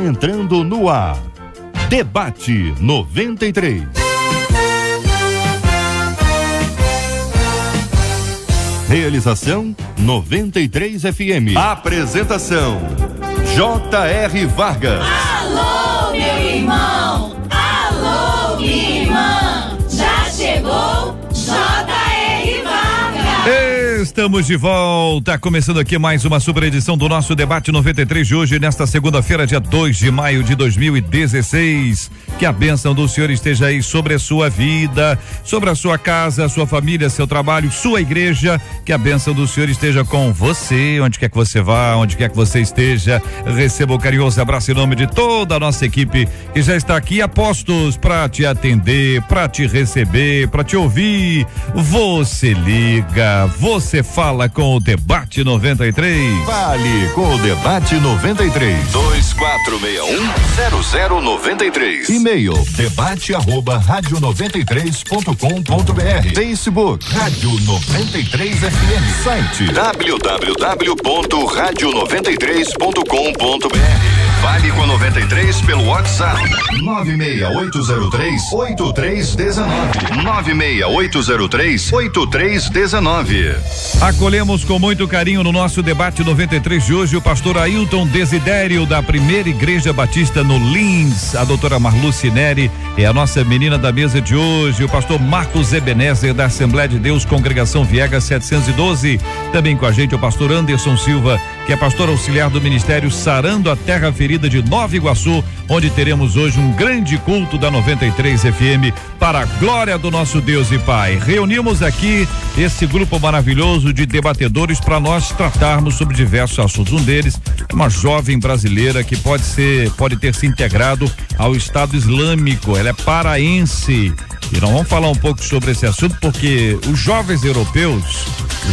entrando no ar. Debate 93. Realização 93 FM. Apresentação J.R. Vargas. Alô, meu irmão! Alô, minha irmã! Já chegou J.R. Vargas! Estamos de volta, começando aqui mais uma super edição do nosso Debate 93 de hoje, nesta segunda-feira, dia 2 de maio de 2016. Que a bênção do Senhor esteja aí sobre a sua vida, sobre a sua casa, sua família, seu trabalho, sua igreja. Que a bênção do Senhor esteja com você, onde quer que você vá, onde quer que você esteja. Receba o carinhoso abraço em nome de toda a nossa equipe que já está aqui a postos para te atender, para te receber, para te ouvir. Você liga, você fala com o Debate 93. Fale com o Debate 93. 2461-0093. E-mail debate@radio93.com.br. Facebook Rádio 93 FM. Site www.radio93.com.br. Fale com a 93 pelo WhatsApp 96803-8319. 96803-8319. Acolhemos com muito carinho no nosso Debate 93 de hoje o pastor Ailton Desidério, da Primeira Igreja Batista no Lins. A doutora Marluce Neri é a nossa menina da mesa de hoje. O pastor Marcos Ebenezer, da Assembleia de Deus, Congregação Viegas 712. Também com a gente o pastor Anderson Silva, que é pastor auxiliar do Ministério Sarando a Terra Ferida de Nova Iguaçu, onde teremos hoje um grande culto da 93 FM para a glória do nosso Deus e Pai. Reunimos aqui esse grupo maravilhoso de debatedores para nós tratarmos sobre diversos assuntos. Um deles, uma jovem brasileira que pode ter se integrado ao Estado Islâmico. Ela é paraense. E nós vamos falar um pouco sobre esse assunto porque os jovens europeus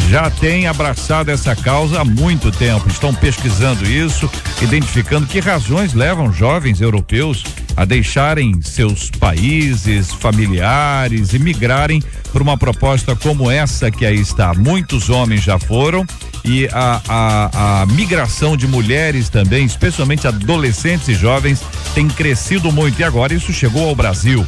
já têm abraçado essa causa há muito tempo. Estão pesquisando isso, identificando que razões levam jovens europeus a deixarem seus países, familiares e migrarem por uma proposta como essa que aí está. Muitos homens já foram e a migração de mulheres também, especialmente adolescentes e jovens, tem crescido muito e agora isso chegou ao Brasil.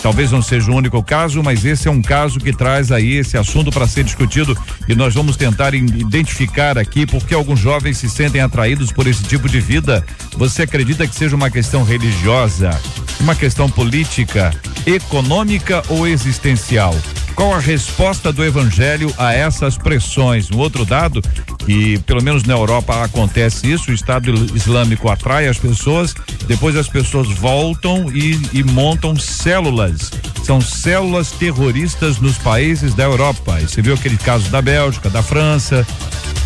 Talvez não seja o único caso, mas esse é um caso que traz aí esse assunto para ser discutido e nós vamos tentar identificar aqui porque alguns jovens se sentem atraídos por esse tipo de vida. Você acredita que seja uma questão religiosa, uma questão política, econômica ou existencial? Qual a resposta do evangelho a essas pressões? Um outro dado, que pelo menos na Europa acontece isso, o Estado Islâmico atrai as pessoas, depois as pessoas voltam e montam células. São células terroristas nos países da Europa. E você viu aquele caso da Bélgica, da França,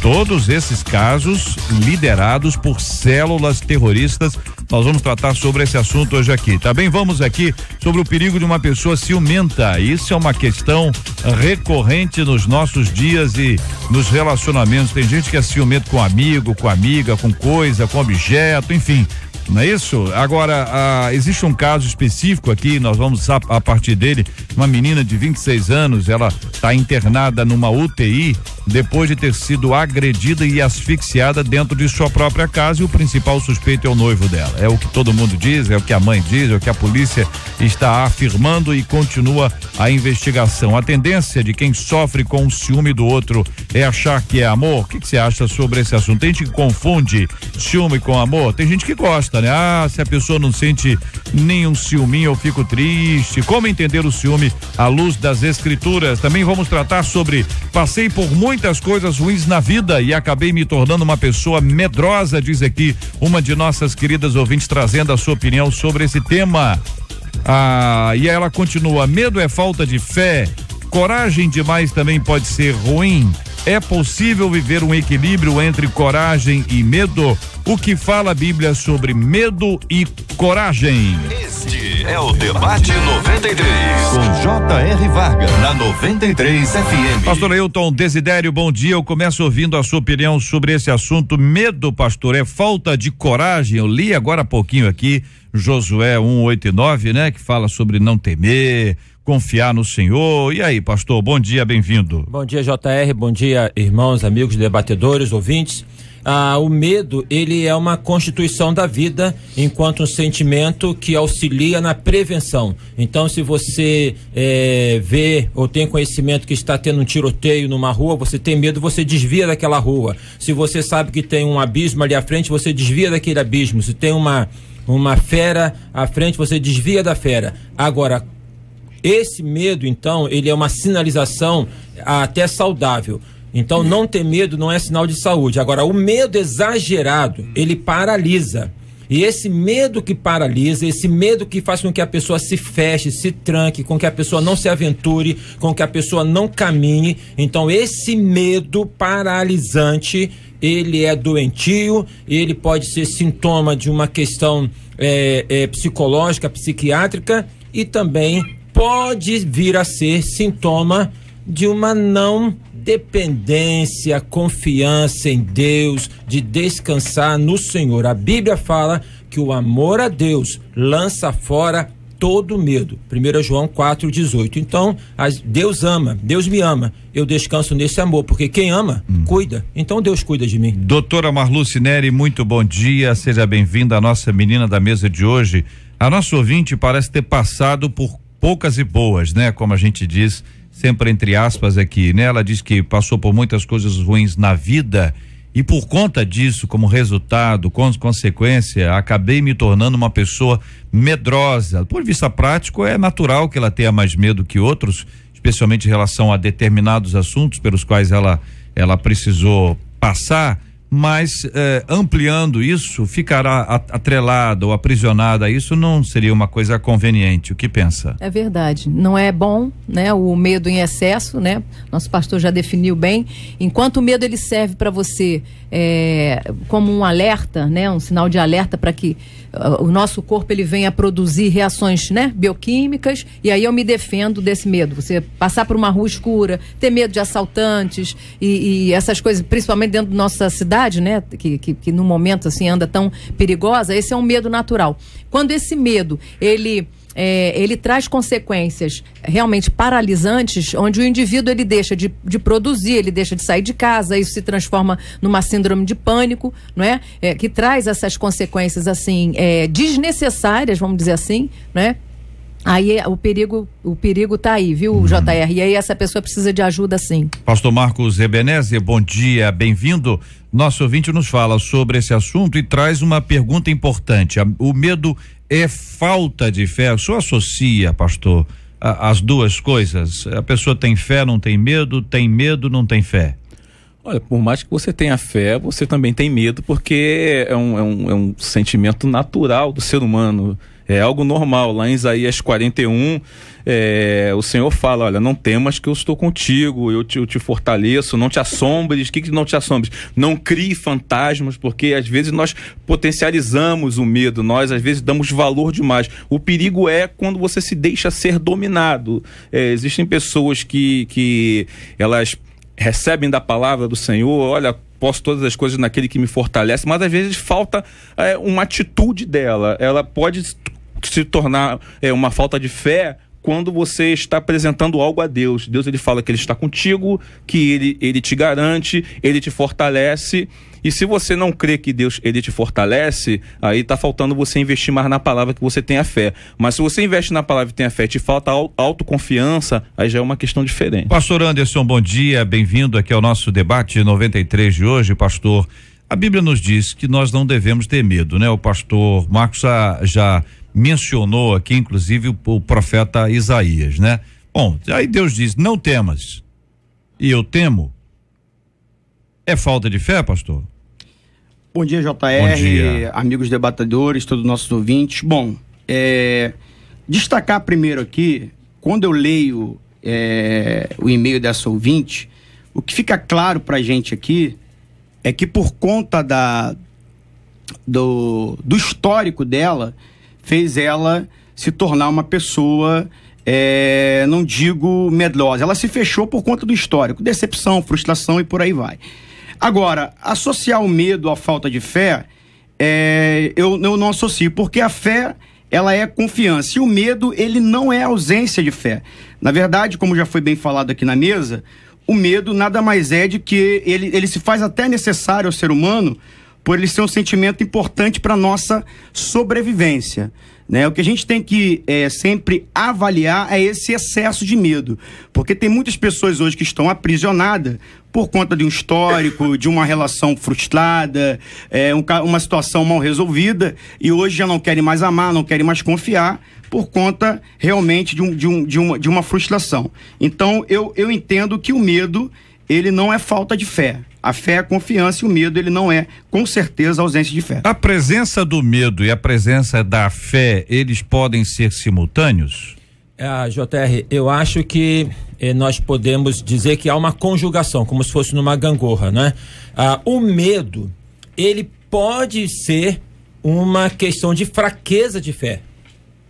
todos esses casos liderados por células terroristas. Nós vamos tratar sobre esse assunto hoje aqui. Também vamos aqui sobre o perigo de uma pessoa ciumenta. Isso é uma questão recorrente nos nossos dias e nos relacionamentos. Tem gente que é ciumento com amigo, com amiga, com coisa, com objeto, enfim. Não é isso? Agora, existe um caso específico aqui, nós vamos a partir dele, uma menina de 26 anos, ela está internada numa UTI depois de ter sido agredida e asfixiada dentro de sua própria casa e o principal suspeito é o noivo dela. É o que todo mundo diz, é o que a mãe diz, é o que a polícia está afirmando e continua a investigação. A tendência de quem sofre com o ciúme do outro é achar que é amor. O que você acha sobre esse assunto? Tem gente que confunde ciúme com amor? Tem gente que gosta, né? Se a pessoa não sente nenhum ciúminho, eu fico triste. Como entender o ciúme à luz das escrituras? Também vamos tratar sobre passei por muitas coisas ruins na vida e acabei me tornando uma pessoa medrosa, diz aqui uma de nossas queridas ouvintes trazendo a sua opinião sobre esse tema. E ela continua: medo é falta de fé, coragem demais também pode ser ruim. É possível viver um equilíbrio entre coragem e medo? O que fala a Bíblia sobre medo e coragem? Este é o Debate 93 com J.R. Vargas na 93 FM. Pastor Ailton Desidério, bom dia. Eu começo ouvindo a sua opinião sobre esse assunto. Medo, pastor, é falta de coragem? Eu li agora há pouquinho aqui Josué 1:8 e 9, né? Que fala sobre não temer, confiar no Senhor. E aí, pastor, bom dia, bem-vindo. Bom dia, JR, bom dia, irmãos, amigos, debatedores, ouvintes. o medo, ele é uma constituição da vida enquanto um sentimento que auxilia na prevenção. Então, se você vê ou tem conhecimento que está tendo um tiroteio numa rua, você tem medo, você desvia daquela rua. Se você sabe que tem um abismo ali à frente, você desvia daquele abismo. Se tem uma fera à frente, você desvia da fera. Agora, esse medo, então, ele é uma sinalização até saudável. Então, não ter medo não é sinal de saúde. Agora, o medo exagerado, ele paralisa. E esse medo que paralisa, esse medo que faz com que a pessoa se feche, se tranque, com que a pessoa não se aventure, com que a pessoa não caminhe. Então, esse medo paralisante, ele é doentio, ele pode ser sintoma de uma questão psicológica, psiquiátrica, e também pode vir a ser sintoma de uma não dependência, confiança em Deus, de descansar no Senhor. A Bíblia fala que o amor a Deus lança fora todo medo. 1 João 4,18. Então, Deus ama, Deus me ama. Eu descanso nesse amor, porque quem ama, cuida. Então, Deus cuida de mim. Doutora Marluce Neri, muito bom dia. Seja bem-vinda à nossa menina da mesa de hoje. A nossa ouvinte parece ter passado por poucas e boas, né? Como a gente diz, sempre entre aspas aqui, né? Ela diz que passou por muitas coisas ruins na vida e por conta disso, como resultado, consequência, acabei me tornando uma pessoa medrosa. Do ponto de vista prático, é natural que ela tenha mais medo que outros, especialmente em relação a determinados assuntos pelos quais ela precisou passar, mas ampliando isso, ficará atrelada ou aprisionada a isso não seria uma coisa conveniente. O que pensa? É verdade, não é bom, né? O medo em excesso, né? Nosso pastor já definiu bem. Enquanto o medo ele serve para você como um alerta, né? Um sinal de alerta para que o nosso corpo ele venha produzir reações, né? Bioquímicas, e aí eu me defendo desse medo. Você passar por uma rua escura, ter medo de assaltantes e essas coisas, principalmente dentro da nossa cidade, né? Que no momento assim anda tão perigosa, esse é um medo natural. Quando esse medo, ele traz consequências realmente paralisantes, onde o indivíduo ele deixa de produzir, ele deixa de sair de casa, isso se transforma numa síndrome de pânico, não é? Que traz essas consequências assim desnecessárias, vamos dizer assim, né? Aí o perigo tá aí, viu, JR? E aí essa pessoa precisa de ajuda, sim. Pastor Marcos Ebenezer, bom dia, bem-vindo. Nosso ouvinte nos fala sobre esse assunto e traz uma pergunta importante. O medo é falta de fé? O senhor associa, pastor, as duas coisas? A pessoa tem fé, não tem medo, não tem fé? Olha, por mais que você tenha fé, você também tem medo, porque é um sentimento natural do ser humano. É algo normal. Lá em Isaías 41, o Senhor fala, olha, não temas que eu estou contigo, eu te fortaleço, não te assombres. O que não te assombres? Não crie fantasmas, porque às vezes nós potencializamos o medo, nós às vezes damos valor demais. O perigo é quando você se deixa ser dominado. Existem pessoas que elas recebem da palavra do Senhor, olha, posso todas as coisas naquele que me fortalece, mas às vezes falta uma atitude dela. Ela pode se tornar uma falta de fé quando você está apresentando algo a Deus. Deus, ele fala que ele está contigo, que ele te garante, ele te fortalece. E se você não crê que Deus, ele te fortalece, aí está faltando você investir mais na palavra, que você tenha fé. Mas se você investe na palavra e tenha fé, te falta autoconfiança, aí já é uma questão diferente. Pastor Anderson, bom dia, bem-vindo aqui ao nosso debate 93 de hoje, pastor. A Bíblia nos diz que nós não devemos ter medo, né? O pastor Marcos já mencionou aqui, inclusive, o profeta Isaías, né? Bom, aí Deus diz, não temas, e eu temo. É falta de fé, pastor? Bom dia, JR, Bom dia. Amigos debatedores, todos os nossos ouvintes. Bom, destacar primeiro aqui, quando eu leio o e-mail dessa ouvinte, o que fica claro pra gente aqui é que por conta do histórico dela, fez ela se tornar uma pessoa, não digo medrosa, ela se fechou por conta do histórico, decepção, frustração e por aí vai. Agora, associar o medo à falta de fé, eu não associo, porque a fé, ela é confiança, e o medo, ele não é ausência de fé. Na verdade, como já foi bem falado aqui na mesa, o medo nada mais é de que ele se faz até necessário ao ser humano por ele ser um sentimento importante para nossa sobrevivência, né? O que a gente tem que sempre avaliar é esse excesso de medo, porque tem muitas pessoas hoje que estão aprisionadas por conta de um histórico, de uma relação frustrada, uma situação mal resolvida, e hoje já não querem mais amar, não querem mais confiar, por conta realmente de uma frustração. Então eu entendo que o medo, ele não é falta de fé. A fé é a confiança, e o medo, ele não é, com certeza, ausência de fé. A presença do medo e a presença da fé, eles podem ser simultâneos? JR, eu acho que nós podemos dizer que há uma conjugação, como se fosse numa gangorra, né? O medo, ele pode ser uma questão de fraqueza de fé.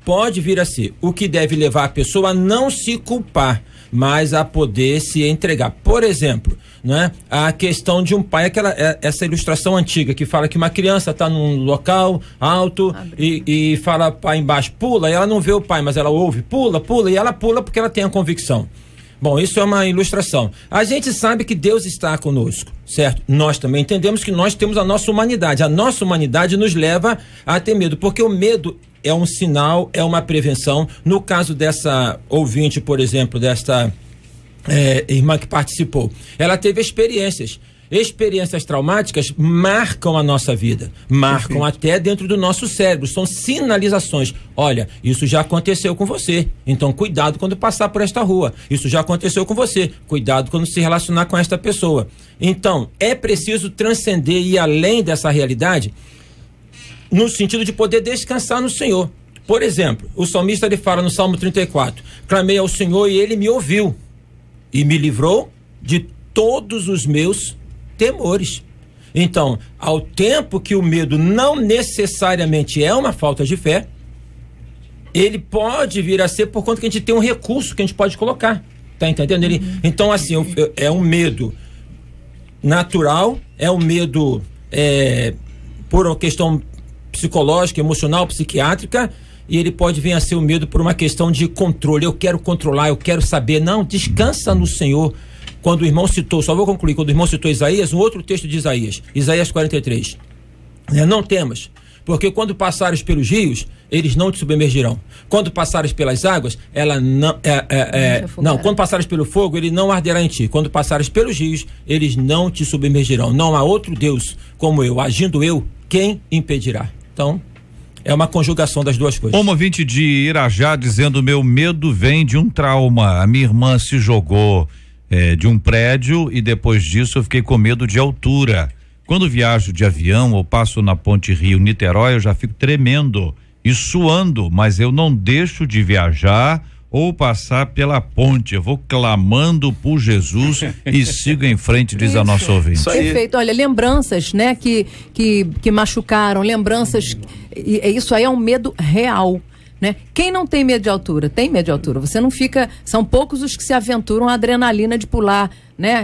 Pode vir a ser, o que deve levar a pessoa a não se culpar, mas a poder se entregar. Por exemplo, né, a questão de um pai, essa ilustração antiga que fala que uma criança está num local alto e fala pai embaixo, pula, e ela não vê o pai, mas ela ouve, pula, e ela pula porque ela tem a convicção. Bom, isso é uma ilustração. A gente sabe que Deus está conosco, certo? Nós também entendemos que nós temos a nossa humanidade. A nossa humanidade nos leva a ter medo, porque o medo é um sinal, é uma prevenção. No caso dessa ouvinte, por exemplo, desta irmã que participou, ela teve experiências traumáticas marcam a nossa vida, marcam até dentro do nosso cérebro, são sinalizações. Olha, isso já aconteceu com você, então cuidado quando passar por esta rua. Isso já aconteceu com você, cuidado quando se relacionar com esta pessoa. Então, é preciso transcender e ir além dessa realidade, no sentido de poder descansar no Senhor. Por exemplo, o salmista, ele fala no Salmo 34, clamei ao Senhor e ele me ouviu e me livrou de todos os meus temores. Então, ao tempo que o medo não necessariamente é uma falta de fé, ele pode vir a ser por conta que a gente tem um recurso que a gente pode colocar, tá entendendo? Então, assim, é um medo natural, é um medo por uma questão psicológica, emocional, psiquiátrica, e ele pode vir a ser o medo por uma questão de controle. Eu quero controlar, eu quero saber. Não, descansa no Senhor. Quando o irmão citou, só vou concluir, quando o irmão citou Isaías, um outro texto de Isaías 43. Não temas, porque quando passares pelos rios, eles não te submergirão. Quando passares pelas águas, ela quando passares pelo fogo, ele não arderá em ti. Quando passares pelos rios, eles não te submergirão. Não há outro Deus como eu, agindo eu, quem impedirá? Então, é uma conjugação das duas coisas. Uma ouvinte de Irajá dizendo: meu medo vem de um trauma. A minha irmã se jogou de um prédio e depois disso eu fiquei com medo de altura. Quando viajo de avião ou passo na ponte Rio-Niterói, eu já fico tremendo e suando, mas eu não deixo de viajar ou passar pela ponte. Eu vou clamando por Jesus e sigo em frente, diz a nossa ouvinte. Perfeito. Olha, lembranças, né, que machucaram, lembranças, isso aí é um medo real, né? Quem não tem medo de altura? Tem medo de altura. Você não fica, são poucos os que se aventuram a adrenalina de pular, né?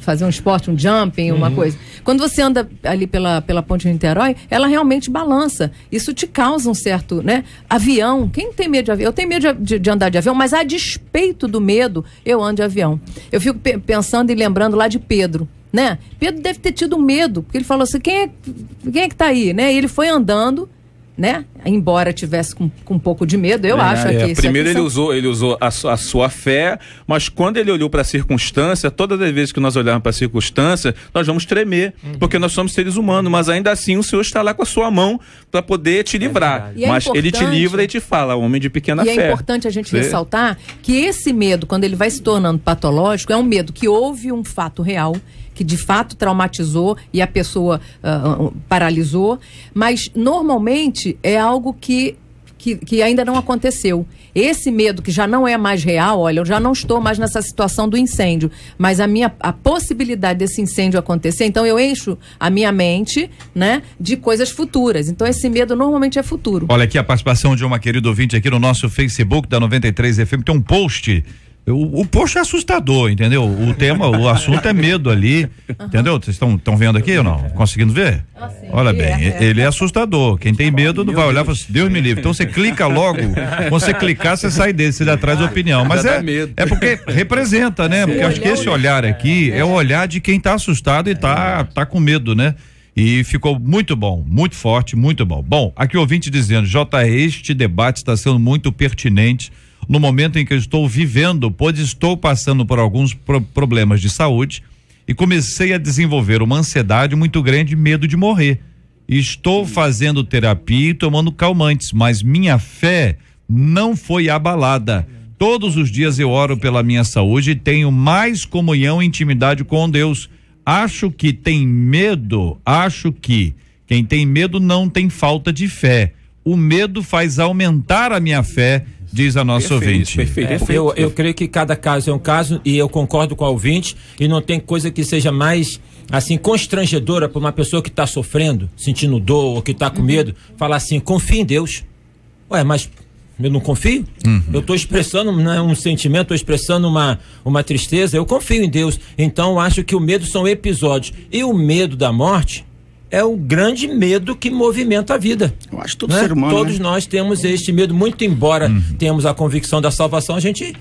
Fazer um esporte, um jumping, uma coisa. Quando você anda ali pela ponte de Niterói, ela realmente balança. Isso te causa um certo, né? Avião. Quem tem medo de avião? Eu tenho medo de andar de avião, mas a despeito do medo, eu ando de avião. Eu fico pensando e lembrando lá de Pedro, né? Pedro deve ter tido medo, porque ele falou assim, quem é que tá aí, né? E ele foi andando, né? Embora tivesse com um pouco de medo, eu acho que primeiro ele usou a sua fé, mas quando ele olhou para a circunstância, todas as vezes que nós olharmos para a circunstância, nós vamos tremer, porque nós somos seres humanos, mas ainda assim o Senhor está lá com a sua mão para poder te livrar, mas ele te livra e te fala, homem de pequena fé. E é importante a gente ressaltar que esse medo, quando ele vai se tornando patológico, é um medo que houve um fato real, que de fato traumatizou e a pessoa paralisou, mas normalmente é algo que ainda não aconteceu. Esse medo que já não é mais real, olha, eu já não estou mais nessa situação do incêndio, mas a possibilidade desse incêndio acontecer, então eu encho a minha mente, né, de coisas futuras. Então esse medo normalmente é futuro. Olha aqui a participação de uma querida ouvinte aqui no nosso Facebook da 93 FM, tem um post O post é assustador, entendeu? O tema, o assunto é medo ali, entendeu? Vocês estão vendo aqui ou não? Conseguindo ver? Olha bem, ele é assustador. Quem tem medo não vai olhar e fala assim, Deus me livre. Então você clica logo, quando você clicar, você sai desse, você já traz a opinião. Mas é porque representa, né? Porque acho que esse olhar aqui é o olhar de quem tá assustado e tá com medo, né? E ficou muito bom, muito forte, muito bom. Bom, aqui o ouvinte dizendo, este debate está sendo muito pertinente no momento em que eu estou vivendo, pois estou passando por alguns problemas de saúde e comecei a desenvolver uma ansiedade muito grande e medo de morrer. Estou fazendo terapia e tomando calmantes, mas minha fé não foi abalada. Todos os dias eu oro pela minha saúde e tenho mais comunhão e intimidade com Deus. Acho que quem tem medo não tem falta de fé. O medo faz aumentar a minha fé, diz a nossa ouvinte. Perfeito. Eu creio que cada caso é um caso e eu concordo com a ouvinte e não tem coisa que seja mais assim constrangedora para uma pessoa que está sofrendo, sentindo dor ou que está com medo, falar assim, confia em Deus. Ué, mas eu não confio? Eu estou expressando um sentimento, estou expressando uma tristeza, eu confio em Deus. Então eu acho que o medo são episódios e o medo da morte é o grande medo que movimenta a vida. Eu acho que todo ser humano, todos nós temos este medo, muito embora tenhamos a convicção da salvação, a gente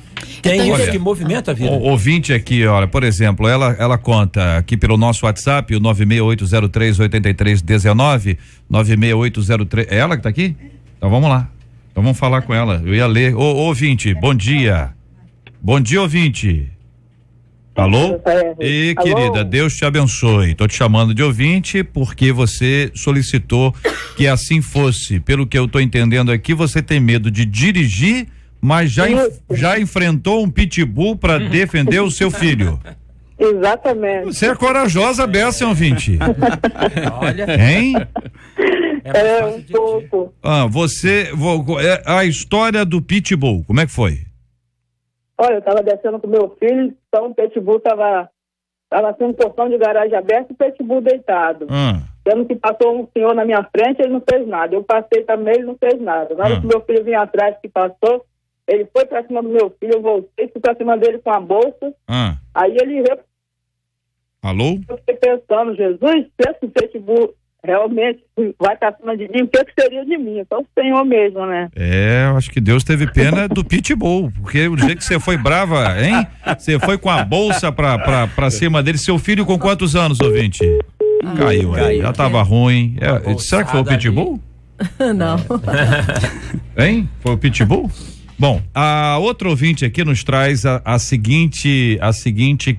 tem isso que movimenta a vida. O ouvinte aqui, olha, por exemplo, ela conta aqui pelo nosso WhatsApp, o 968038319, 96803, é ela que tá aqui? Então vamos lá. Então vamos falar com ela. Eu ia ler. Ô, ouvinte, bom dia. Bom dia, ouvinte. Alô? E querida, Deus te abençoe. Tô te chamando de ouvinte porque você solicitou que assim fosse. Pelo que eu tô entendendo aqui, você tem medo de dirigir, mas já enfrentou um pitbull para defender o seu filho. Exatamente. Você é corajosa, Bessa, ouvinte. Olha. Hein? Um pouco. A história do pitbull, como é que foi? Olha, eu tava descendo com meu filho, então o pitbull tava assim, um portão de garagem aberto e o pitbull deitado. Sendo que passou um senhor na minha frente, ele não fez nada. Eu passei também, ele não fez nada. Na hora que meu filho vinha atrás, que passou, ele foi pra cima do meu filho, eu voltei, fui pra cima dele com a bolsa. Aí ele... Alô? Eu fiquei pensando, Jesus, se esse pitbull realmente vai pra cima de mim, o que seria de mim? Então o Senhor mesmo, né? Eu acho que Deus teve pena do pitbull, porque o jeito que você foi brava, hein? Você foi com a bolsa pra cima dele. Seu filho com quantos anos, ouvinte? Caiu. Já tava ruim. Será que foi o pitbull? Não. Hein? Foi o pitbull? Bom, a outra ouvinte aqui nos traz a seguinte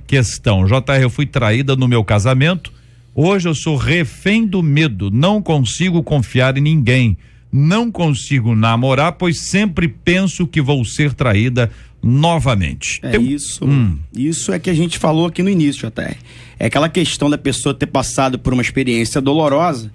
questão. JR, eu fui traída no meu casamento. Hoje eu sou refém do medo, não consigo confiar em ninguém, não consigo namorar, pois sempre penso que vou ser traída novamente. Isso é que a gente falou aqui no início, JR. É aquela questão da pessoa ter passado por uma experiência dolorosa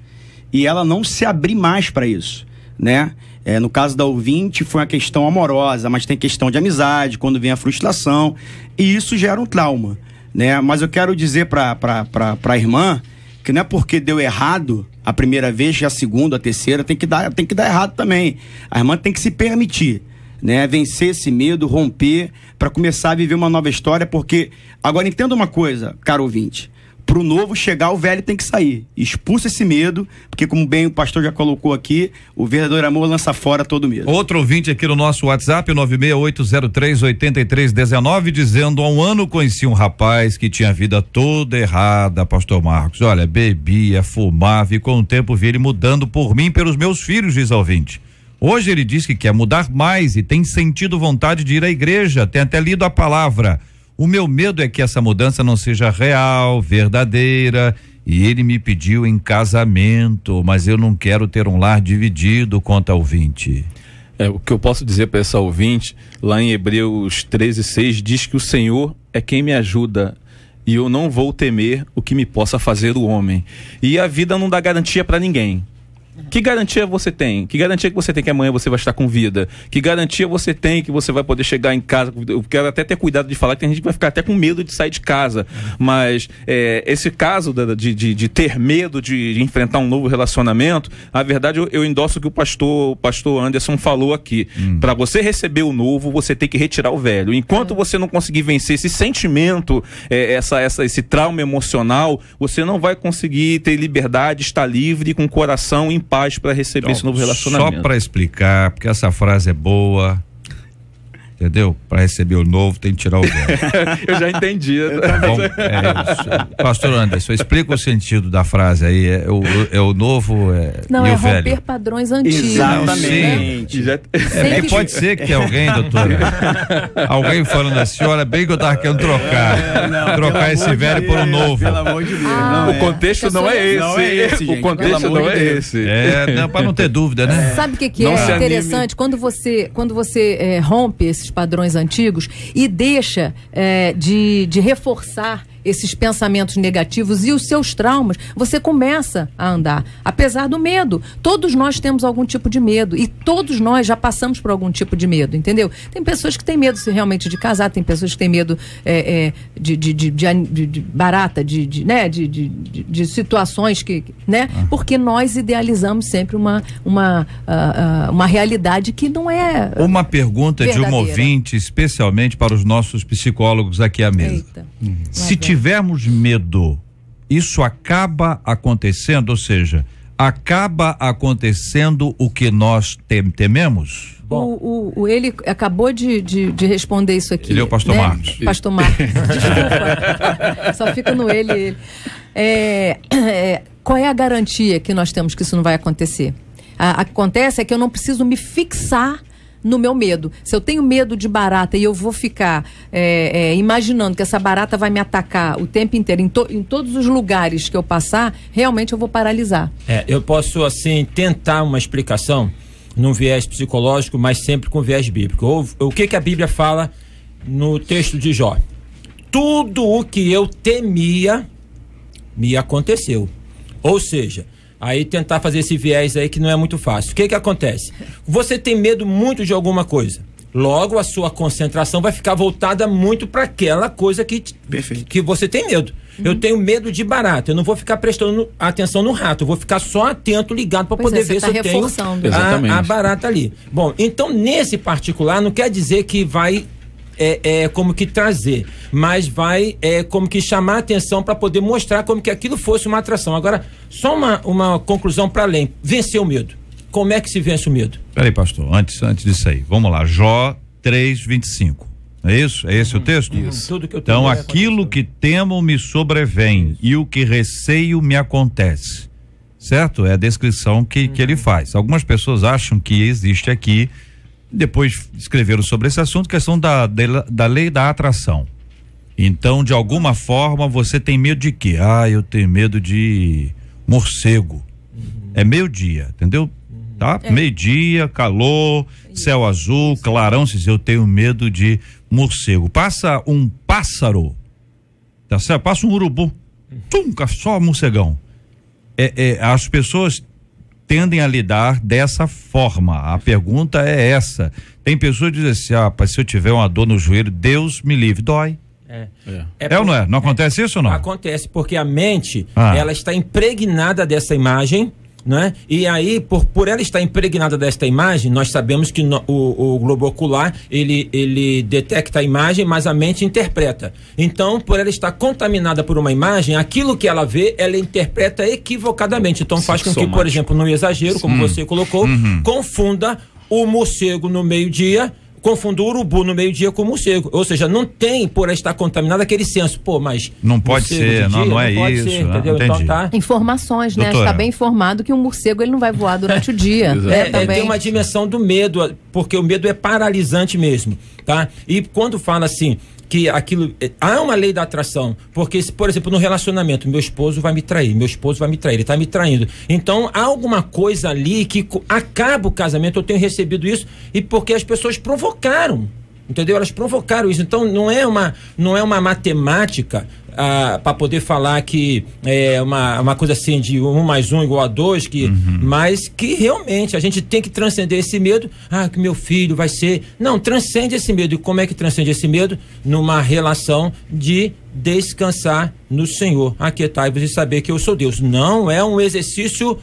e ela não se abrir mais para isso, né? No caso da ouvinte foi uma questão amorosa, mas tem questão de amizade, quando vem a frustração, e isso gera um trauma, né? Mas eu quero dizer pra irmã que não é porque deu errado a primeira vez, a segunda, a terceira, tem que dar errado também. A irmã tem que se permitir, né? Vencer esse medo, romper, para começar a viver uma nova história, porque, agora entenda uma coisa, caro ouvinte, pro novo chegar, o velho tem que sair. Expulsa esse medo, porque como bem o pastor já colocou aqui, o verdadeiro amor lança fora todo medo. Outro ouvinte aqui no nosso WhatsApp, 968038319, dizendo: há um ano conheci um rapaz que tinha a vida toda errada, pastor Marcos. Olha, bebia, fumava e com o tempo vi ele mudando por mim e pelos meus filhos, diz o ouvinte. Hoje ele diz que quer mudar mais e tem sentido vontade de ir à igreja, tem até lido a palavra. O meu medo é que essa mudança não seja real, verdadeira, e ele me pediu em casamento, mas eu não quero ter um lar dividido, conta ao ouvinte. O que eu posso dizer para essa ouvinte, lá em Hebreus 13:6, diz que o Senhor é quem me ajuda e eu não vou temer o que me possa fazer o homem. E a vida não dá garantia para ninguém. Que garantia você tem? Que garantia que você tem que amanhã você vai estar com vida? Que garantia você tem que você vai poder chegar em casa? Eu quero até ter cuidado de falar que tem gente que vai ficar até com medo de sair de casa. Mas esse caso de ter medo de enfrentar um novo relacionamento, a verdade eu endosso o que o pastor Anderson falou aqui. Para você receber o novo, você tem que retirar o velho. Enquanto você não conseguir vencer esse sentimento, esse trauma emocional, você não vai conseguir ter liberdade, estar livre, com o coração em paz para receber esse novo relacionamento. Só para explicar, porque essa frase é boa, entendeu? Para receber o novo tem que tirar o velho. Eu já entendi. Bom, pastor Anderson, explica o sentido da frase aí. É o novo não, e é o velho. romper padrões antigos. Exatamente. Né? Pode ser que alguém, doutora, alguém falando assim, olha, bem que eu tava querendo trocar esse velho por um novo. Pelo amor de Deus. O contexto não é esse. Não é esse, gente. O contexto não é esse. Para não ter dúvida, né? Sabe o que Não é se interessante? Quando você rompe esses padrões antigos e deixa de reforçar esses pensamentos negativos e os seus traumas, você começa a andar, apesar do medo. Todos nós temos algum tipo de medo e todos nós já passamos por algum tipo de medo, entendeu? Tem pessoas que têm medo realmente de casar, tem pessoas que têm medo de barata, de situações que, né? Porque nós idealizamos sempre uma realidade que não é uma pergunta verdadeira. De um ouvinte, especialmente para os nossos psicólogos aqui à mesa. Se tivermos medo, isso acaba acontecendo, ou seja, acaba acontecendo o que nós tememos? Bom, ele acabou de responder isso aqui. Ele é o pastor Marcos. Pastor Marcos, desculpa. Só fica no ele. Qual é a garantia que nós temos que isso não vai acontecer? Acontece é que eu não preciso me fixar no meu medo. Se eu tenho medo de barata e eu vou ficar imaginando que essa barata vai me atacar o tempo inteiro, em todos os lugares que eu passar, realmente eu vou paralisar. Eu posso, assim, tentar uma explicação num viés psicológico, mas sempre com viés bíblico. O que a Bíblia fala no texto de Jó? Tudo o que eu temia me aconteceu. Ou seja, aí tentar fazer esse viés aí que não é muito fácil. O que acontece? Você tem medo muito de alguma coisa. Logo, a sua concentração vai ficar voltada muito para aquela coisa que você tem medo. Eu tenho medo de barata. Eu não vou ficar prestando atenção no rato. Eu vou ficar só atento, ligado, para poder ver se eu tenho a barata ali. Bom, então nesse particular não quer dizer que vai como que trazer, mas vai como que chamar a atenção para poder mostrar como que aquilo fosse uma atração. Agora, só uma conclusão para além. Vencer o medo. Como é que se vence o medo? Peraí, pastor, antes disso aí, vamos lá, Jó 3:25. É isso? É esse o texto? Isso. Tudo que eu então, aquilo que temo me sobrevém e o que receio me acontece. Certo? É a descrição que ele faz. Algumas pessoas acham que existe aqui, depois escreveram sobre esse assunto, questão da lei da atração. Então, de alguma forma, você tem medo de quê? Eu tenho medo de morcego. É meio-dia, entendeu? Tá? Meio-dia, calor, céu azul, clarão, eu tenho medo de morcego. Passa um pássaro, tá certo? Passa um urubu, só morcegão. As pessoas tendem a lidar dessa forma. A pergunta é essa. Tem pessoas que dizem assim, se eu tiver uma dor no joelho, Deus me livre, dói. Ou não é? Não acontece isso ou não? Acontece, porque a mente, ela está impregnada dessa imagem, né? E aí, por ela estar impregnada desta imagem, nós sabemos que o globo ocular, ele detecta a imagem, mas a mente interpreta. Então, por ela estar contaminada por uma imagem, aquilo que ela vê, ela interpreta equivocadamente. Então, faz com que, por exemplo, no exagero, como você colocou, confunda o morcego no meio-dia, confunda o urubu no meio-dia com o morcego. Ou seja, não tem, por estar contaminado, aquele senso. Mas não pode ser, não é isso. Ser, entendeu? Então, tá. Informações, né? Está bem informado que um morcego ele não vai voar durante o dia. Tem uma dimensão do medo, porque o medo é paralisante mesmo, tá? E quando fala assim, que aquilo, há uma lei da atração, porque, por exemplo, no relacionamento, meu esposo vai me trair, ele está me traindo, então há alguma coisa ali que acaba o casamento. Eu tenho recebido isso, e porque as pessoas provocaram, entendeu? Elas provocaram isso. Então não é uma matemática para poder falar que é uma coisa assim de 1 mais 1 igual a 2, mas que realmente a gente tem que transcender esse medo. Que meu filho vai ser... Não, transcende esse medo. E como é que transcende esse medo? Numa relação de descansar no Senhor. Aquietai-vos e saber que eu sou Deus. Não é um exercício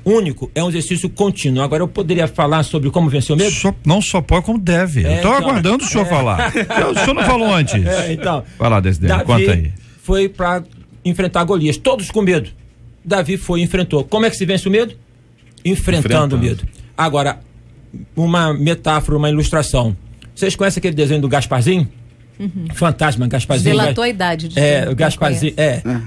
único, é um exercício contínuo. Agora eu poderia falar sobre como vencer o medo? Não só pode, como deve. Eu estou aguardando o senhor falar. O senhor não falou antes. Então, vai lá, Desidério, conta aí. Foi para enfrentar Golias, todos com medo. Davi foi e enfrentou. Como é que se vence o medo? Enfrentando o medo. Agora, uma metáfora, uma ilustração. Vocês conhecem aquele desenho do Gasparzinho? Fantasma, Gasparzinho. Delatou a idade. O Gasparzinho.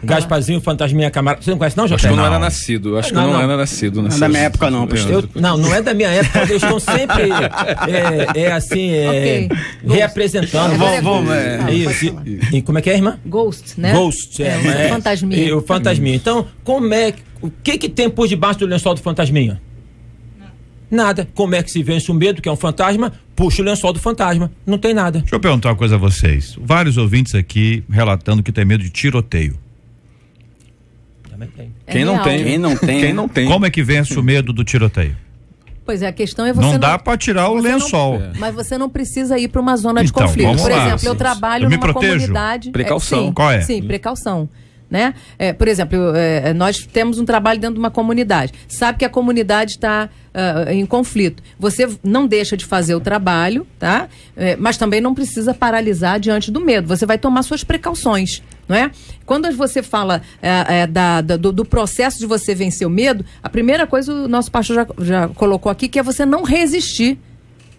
Gasparzinho, Fantasminha, Camarada. Você não conhece, não, José? Acho que eu não era nascido. Acho que eu não era nascido. Não é da minha época, não, pastor. Não é da minha época. Eles estão sempre reapresentando. E como é que é, irmã? Ghost, né? Ghost, Fantasminha. O Fantasminha. Então, o que tem por debaixo do lençol do Fantasminha? Nada. Como é que se vence o medo, que é um fantasma? Puxa o lençol do fantasma. Não tem nada. Deixa eu perguntar uma coisa a vocês. Vários ouvintes aqui relatando que tem medo de tiroteio. Também tem. Quem não tem. Como é que vence o medo do tiroteio? Pois é, a questão é você não dá para tirar o lençol. Mas você não precisa ir para uma zona de conflito. Por exemplo, eu trabalho numa comunidade. Precaução. Qual é? Sim, precaução. Né? Por exemplo, nós temos um trabalho dentro de uma comunidade. Sabe que a comunidade está em conflito. Você não deixa de fazer o trabalho, tá? Mas também não precisa paralisar diante do medo. Você vai tomar suas precauções, não é? Quando você fala do processo de você vencer o medo, a primeira coisa o nosso pastor já colocou aqui, que é você não resistir.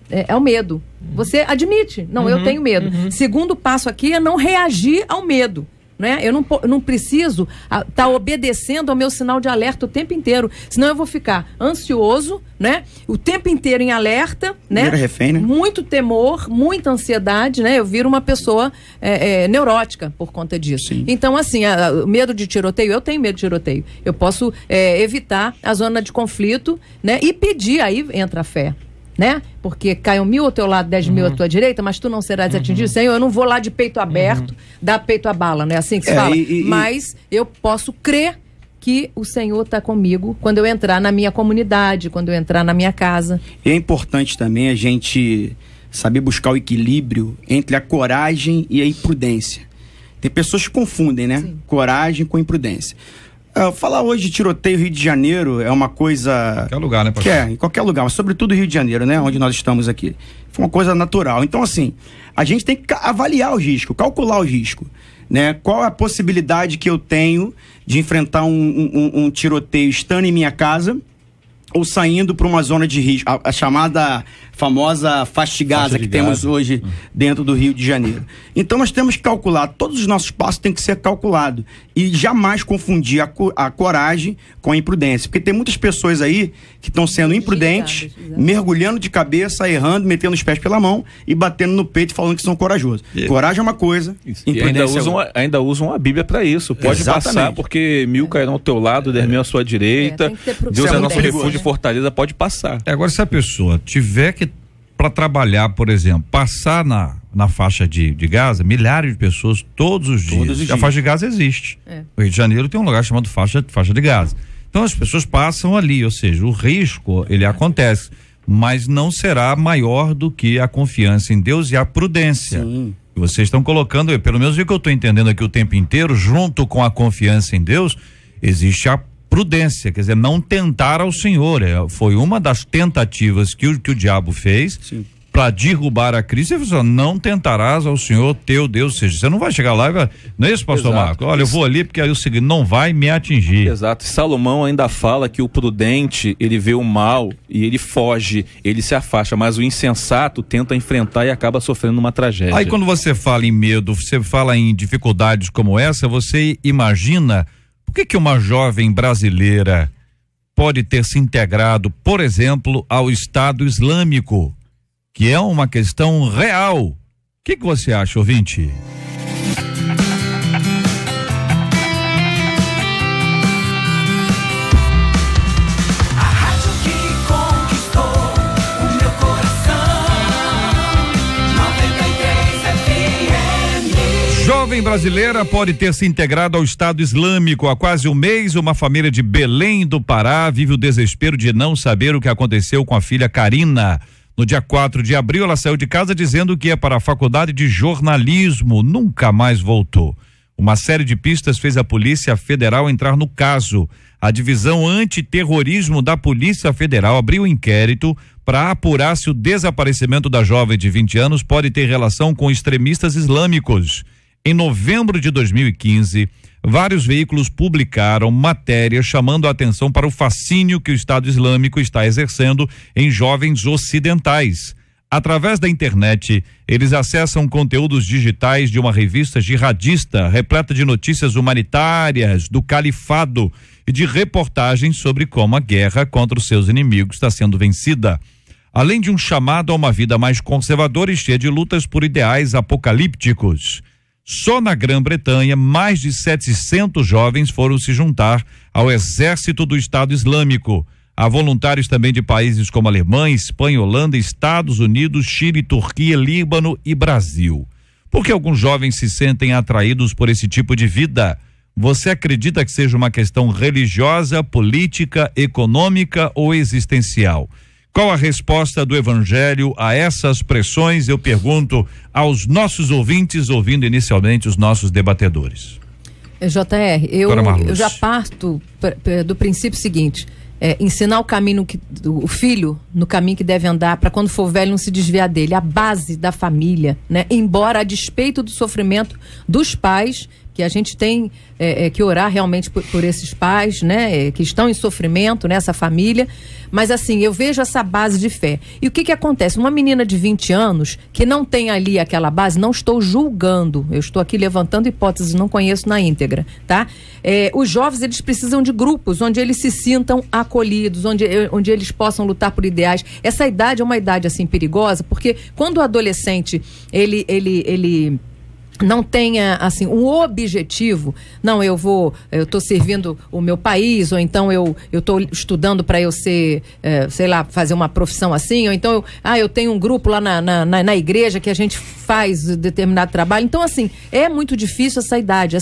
É o medo. Você admite, eu tenho medo. Segundo passo aqui é não reagir ao medo. Né? Eu não preciso estar obedecendo ao meu sinal de alerta o tempo inteiro, senão eu vou ficar ansioso, né? O tempo inteiro em alerta, né? Refém, né? Muito temor, muita ansiedade, né? Eu viro uma pessoa neurótica por conta disso. Sim. Então, assim, medo de tiroteio, eu tenho medo de tiroteio. Eu posso evitar a zona de conflito, né? E pedir, aí entra a fé. Né? Porque caiam 1.000 ao teu lado, 10.000 à tua direita, mas tu não serás atingido. Senhor, eu não vou lá de peito aberto, dar peito à bala, não é assim que se fala? Mas eu posso crer que o Senhor está comigo quando eu entrar na minha comunidade, quando eu entrar na minha casa. E é importante também a gente saber buscar o equilíbrio entre a coragem e a imprudência. Tem pessoas que confundem, né? Sim. Coragem com imprudência. Falar hoje de tiroteio Rio de Janeiro é uma coisa... Qualquer lugar, né, pastor? Em qualquer lugar, mas sobretudo Rio de Janeiro, né? Onde nós estamos aqui. Foi uma coisa natural. Então, assim, a gente tem que avaliar o risco, calcular o risco, né? Qual é a possibilidade que eu tenho de enfrentar um tiroteio estando em minha casa ou saindo para uma zona de risco, a chamada famosa faixa de Gaza que temos hoje dentro do Rio de Janeiro. Então nós temos que calcular, todos os nossos passos têm que ser calculados e jamais confundir a coragem com a imprudência, porque tem muitas pessoas aí que estão sendo imprudentes, mergulhando de cabeça, errando, metendo os pés pela mão e batendo no peito falando que são corajosos. Coragem é uma coisa, imprudência ainda usam a Bíblia para isso. Pode passar, porque 1000 cairão ao teu lado, 10.000 à sua direita. Deus é nosso refúgio e fortaleza, pode passar. Agora, se a pessoa tiver que, para trabalhar, por exemplo, passar na faixa de Gaza, milhares de pessoas todos os dias. A faixa de Gaza existe. O Rio de Janeiro tem um lugar chamado faixa de Gaza. Então as pessoas passam ali, ou seja, o risco, ele acontece, mas não será maior do que a confiança em Deus e a prudência. Sim. Vocês estão colocando, pelo menos o que eu estou entendendo aqui o tempo inteiro, junto com a confiança em Deus, existe a prudência, quer dizer, não tentar ao Senhor. Foi uma das tentativas que o diabo fez para derrubar a Cristo. Ele falou: não tentarás ao Senhor teu Deus. Ou seja, você não vai chegar lá e vai... Não é isso, pastor Marco? Olha, eu vou ali porque aí o seguinte, não vai me atingir. Exato. Salomão ainda fala que o prudente, ele vê o mal e ele foge, ele se afasta, mas o insensato tenta enfrentar e acaba sofrendo uma tragédia. Aí quando você fala em medo, você fala em dificuldades como essa, você imagina por que uma jovem brasileira pode ter se integrado, por exemplo, ao Estado Islâmico, que é uma questão real. O que você acha, ouvinte? A rádio que conquistou o meu coração, 93 FM. jovem brasileira pode ter se integrado ao Estado Islâmico. Há quase um mês, uma família de Belém do Pará vive o desespero de não saber o que aconteceu com a filha Karina. No dia 4 de abril, ela saiu de casa dizendo que ia para a faculdade de jornalismo. Nunca mais voltou. Uma série de pistas fez a Polícia Federal entrar no caso. A Divisão Antiterrorismo da Polícia Federal abriu inquérito para apurar se o desaparecimento da jovem de 20 anos pode ter relação com extremistas islâmicos. Em novembro de 2015, vários veículos publicaram matérias chamando a atenção para o fascínio que o Estado Islâmico está exercendo em jovens ocidentais. Através da internet, eles acessam conteúdos digitais de uma revista jihadista repleta de notícias humanitárias do califado e de reportagens sobre como a guerra contra os seus inimigos está sendo vencida. Além de um chamado a uma vida mais conservadora e cheia de lutas por ideais apocalípticos. Só na Grã-Bretanha, mais de 700 jovens foram se juntar ao exército do Estado Islâmico. Há voluntários também de países como Alemanha, Espanha, Holanda, Estados Unidos, Chile, Turquia, Líbano e Brasil. Por que alguns jovens se sentem atraídos por esse tipo de vida? Você acredita que seja uma questão religiosa, política, econômica ou existencial? Qual a resposta do Evangelho a essas pressões? Eu pergunto aos nossos ouvintes, ouvindo inicialmente os nossos debatedores. JR, eu já parto do princípio seguinte: ensinar o filho no caminho que deve andar, para quando for velho não se desviar dele. A base da família, né? Embora a despeito do sofrimento dos pais, que a gente tem que orar realmente por esses pais, né? Que estão em sofrimento nessa família, mas assim, eu vejo essa base de fé. E o que acontece? Uma menina de 20 anos que não tem ali aquela base, não estou julgando, eu estou aqui levantando hipóteses, não conheço na íntegra, tá? Os jovens, eles precisam de grupos onde eles se sintam acolhidos, onde eles possam lutar por ideais. Essa idade é uma idade assim perigosa, porque quando o adolescente ele não tenha assim um objetivo, não, eu estou servindo o meu país, ou então eu estou estudando para eu ser, sei lá, fazer uma profissão assim, ou então eu tenho um grupo lá na igreja que a gente faz determinado trabalho. Então assim, é muito difícil essa idade,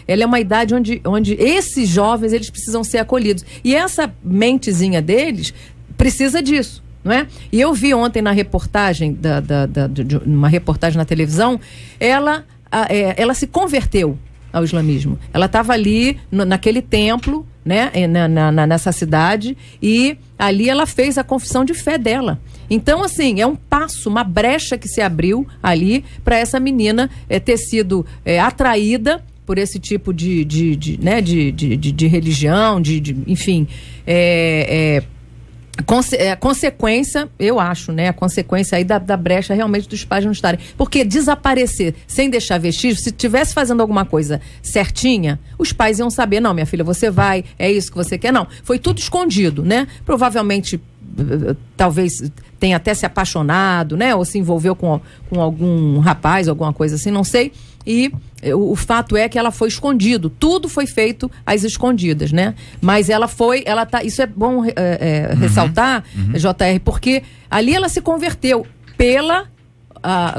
ela é uma idade onde esses jovens, eles precisam ser acolhidos, e essa mentezinha deles precisa disso. Não é? E eu vi ontem na reportagem, uma reportagem na televisão, ela se converteu ao islamismo. Ela estava ali naquele templo, né, nessa cidade, e ali ela fez a confissão de fé dela. Então, assim, é um passo, uma brecha que se abriu ali para essa menina ter sido atraída por esse tipo de religião, enfim, consequência, eu acho, né? A consequência aí da brecha realmente dos pais não estarem. Porque desaparecer sem deixar vestígio, se estivesse fazendo alguma coisa certinha, os pais iam saber, não, minha filha, você vai, é isso que você quer. Não, foi tudo escondido, né? Provavelmente, talvez tenha até se apaixonado, né? Ou se envolveu com algum rapaz, alguma coisa assim, não sei. E o fato é que ela foi escondido, tudo foi feito às escondidas, né? Mas isso é bom ressaltar, JR, porque ali ela se converteu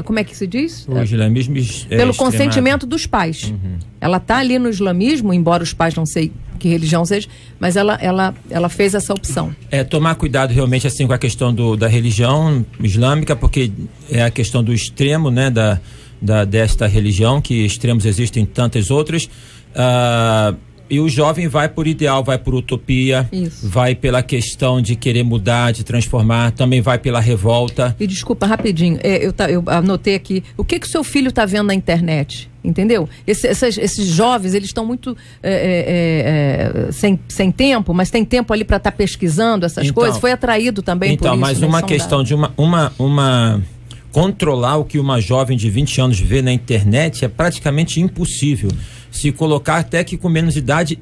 como é que se diz? O islamismo pelo consentimento dos pais. Ela está ali no islamismo, embora os pais não sei que religião seja, mas ela fez essa opção. Tomar cuidado realmente assim com a questão da religião islâmica, porque é a questão do extremo, né, desta religião, que extremos existem tantas outras, e o jovem vai por ideal, vai por utopia. Isso. Vai pela questão de querer mudar, de transformar, também vai pela revolta. E desculpa, rapidinho, eu anotei aqui, o que o seu filho está vendo na internet? Entendeu? Esses jovens, eles estão muito sem tempo, mas tem tempo ali para estar pesquisando essas coisas. Foi atraído também por isso. Mas uma questão de controlar o que uma jovem de 20 anos vê na internet é praticamente impossível. Se colocar até que com menos idade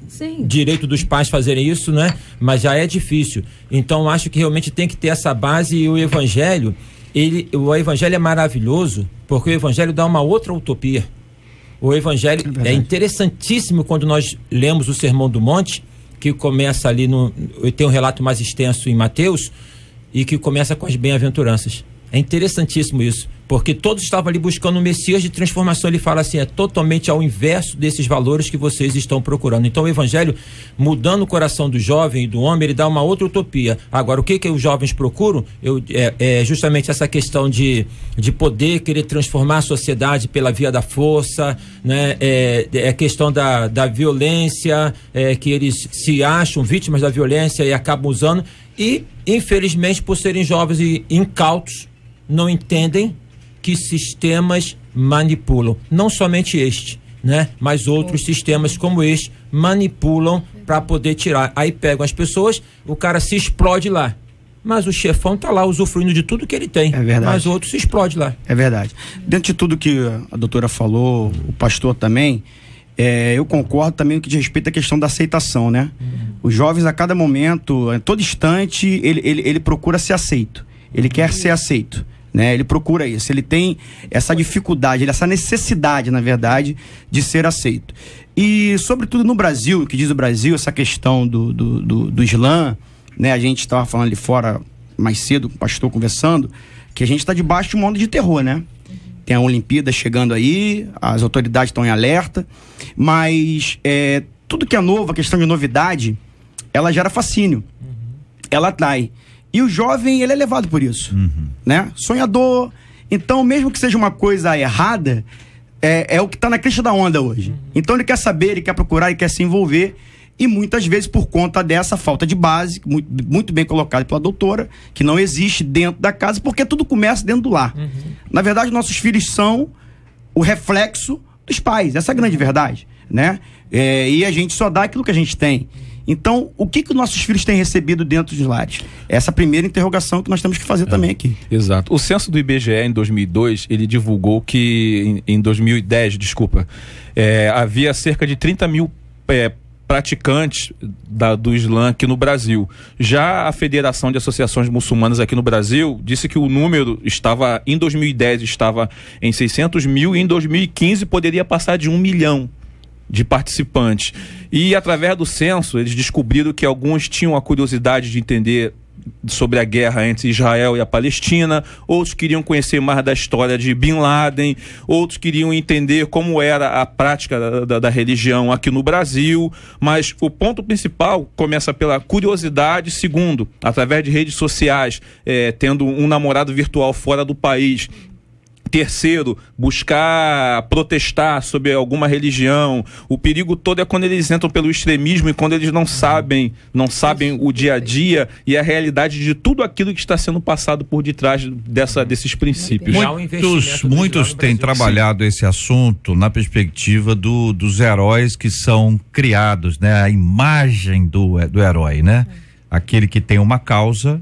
Sim. direito dos pais fazerem isso, né? Mas já é difícil. Então acho que realmente tem que ter essa base, e o evangelho é maravilhoso, porque o evangelho dá uma outra utopia. O evangelho é interessantíssimo quando nós lemos o Sermão do Monte, que começa ali tem um relato mais extenso em Mateus, e que começa com as bem-aventuranças. É interessantíssimo isso, porque todos estavam ali buscando um Messias de transformação. Ele fala assim, é totalmente ao inverso desses valores que vocês estão procurando. Então o evangelho, mudando o coração do jovem e do homem, ele dá uma outra utopia. Agora, o que os jovens procuram? É justamente essa questão de poder querer transformar a sociedade pela via da força, né? É a questão da violência, que eles se acham vítimas da violência e acabam usando, e infelizmente, por serem jovens e incautos, não entendem que sistemas manipulam, não somente este, né? Mas outros sistemas como este manipulam para poder tirar. Aí pegam as pessoas, o cara se explode lá, mas o chefão tá lá usufruindo de tudo que ele tem. É verdade. Mas o outro se explode lá. É verdade. Dentro de tudo que a doutora falou, o pastor também, eu concordo também no que diz respeito à questão da aceitação, né? Os jovens, a cada momento, a todo instante, ele procura ser aceito. Ele quer ser aceito, né? Ele procura isso. Ele tem essa dificuldade, essa necessidade, na verdade, de ser aceito. E, sobretudo no Brasil, que diz o Brasil, essa questão do Islã, né? A gente estava falando ali fora mais cedo, com o pastor conversando, que a gente está debaixo de uma onda de terror, né? Tem a Olimpíada chegando aí, as autoridades estão em alerta, mas tudo que é novo, a questão de novidade, ela gera fascínio, ela atrai. E o jovem, ele é levado por isso, né? Sonhador. Então, mesmo que seja uma coisa errada, é o que está na crista da onda hoje. Então, ele quer saber, ele quer procurar, ele quer se envolver. E muitas vezes, por conta dessa falta de base, muito bem colocada pela doutora, que não existe dentro da casa, porque tudo começa dentro do lar. Na verdade, nossos filhos são o reflexo dos pais. Essa é a grande verdade, né? E a gente só dá aquilo que a gente tem. Então, o que os nossos filhos têm recebido dentro dos lares? Essa é a primeira interrogação que nós temos que fazer também aqui. Exato. O censo do IBGE, em 2002, ele divulgou que, em 2010, havia cerca de 30 mil praticantes do Islã aqui no Brasil. Já a Federação de Associações Muçulmanas aqui no Brasil disse que o número em 2010 estava em 600 mil e em 2015 poderia passar de 1 milhão de participantes. E através do censo eles descobriram que alguns tinham a curiosidade de entender sobre a guerra entre Israel e a Palestina, outros queriam conhecer mais da história de Bin Laden, outros queriam entender como era a prática da religião aqui no Brasil, mas o ponto principal começa pela curiosidade. Segundo, através de redes sociais, tendo um namorado virtual fora do país. Terceiro, buscar protestar sobre alguma religião. O perigo todo é quando eles entram pelo extremismo e quando eles não sabem o dia a dia e a realidade de tudo aquilo que está sendo passado por detrás desses princípios. Muitos têm trabalhado esse assunto na perspectiva dos heróis que são criados, né? A imagem do herói, né? Aquele que tem uma causa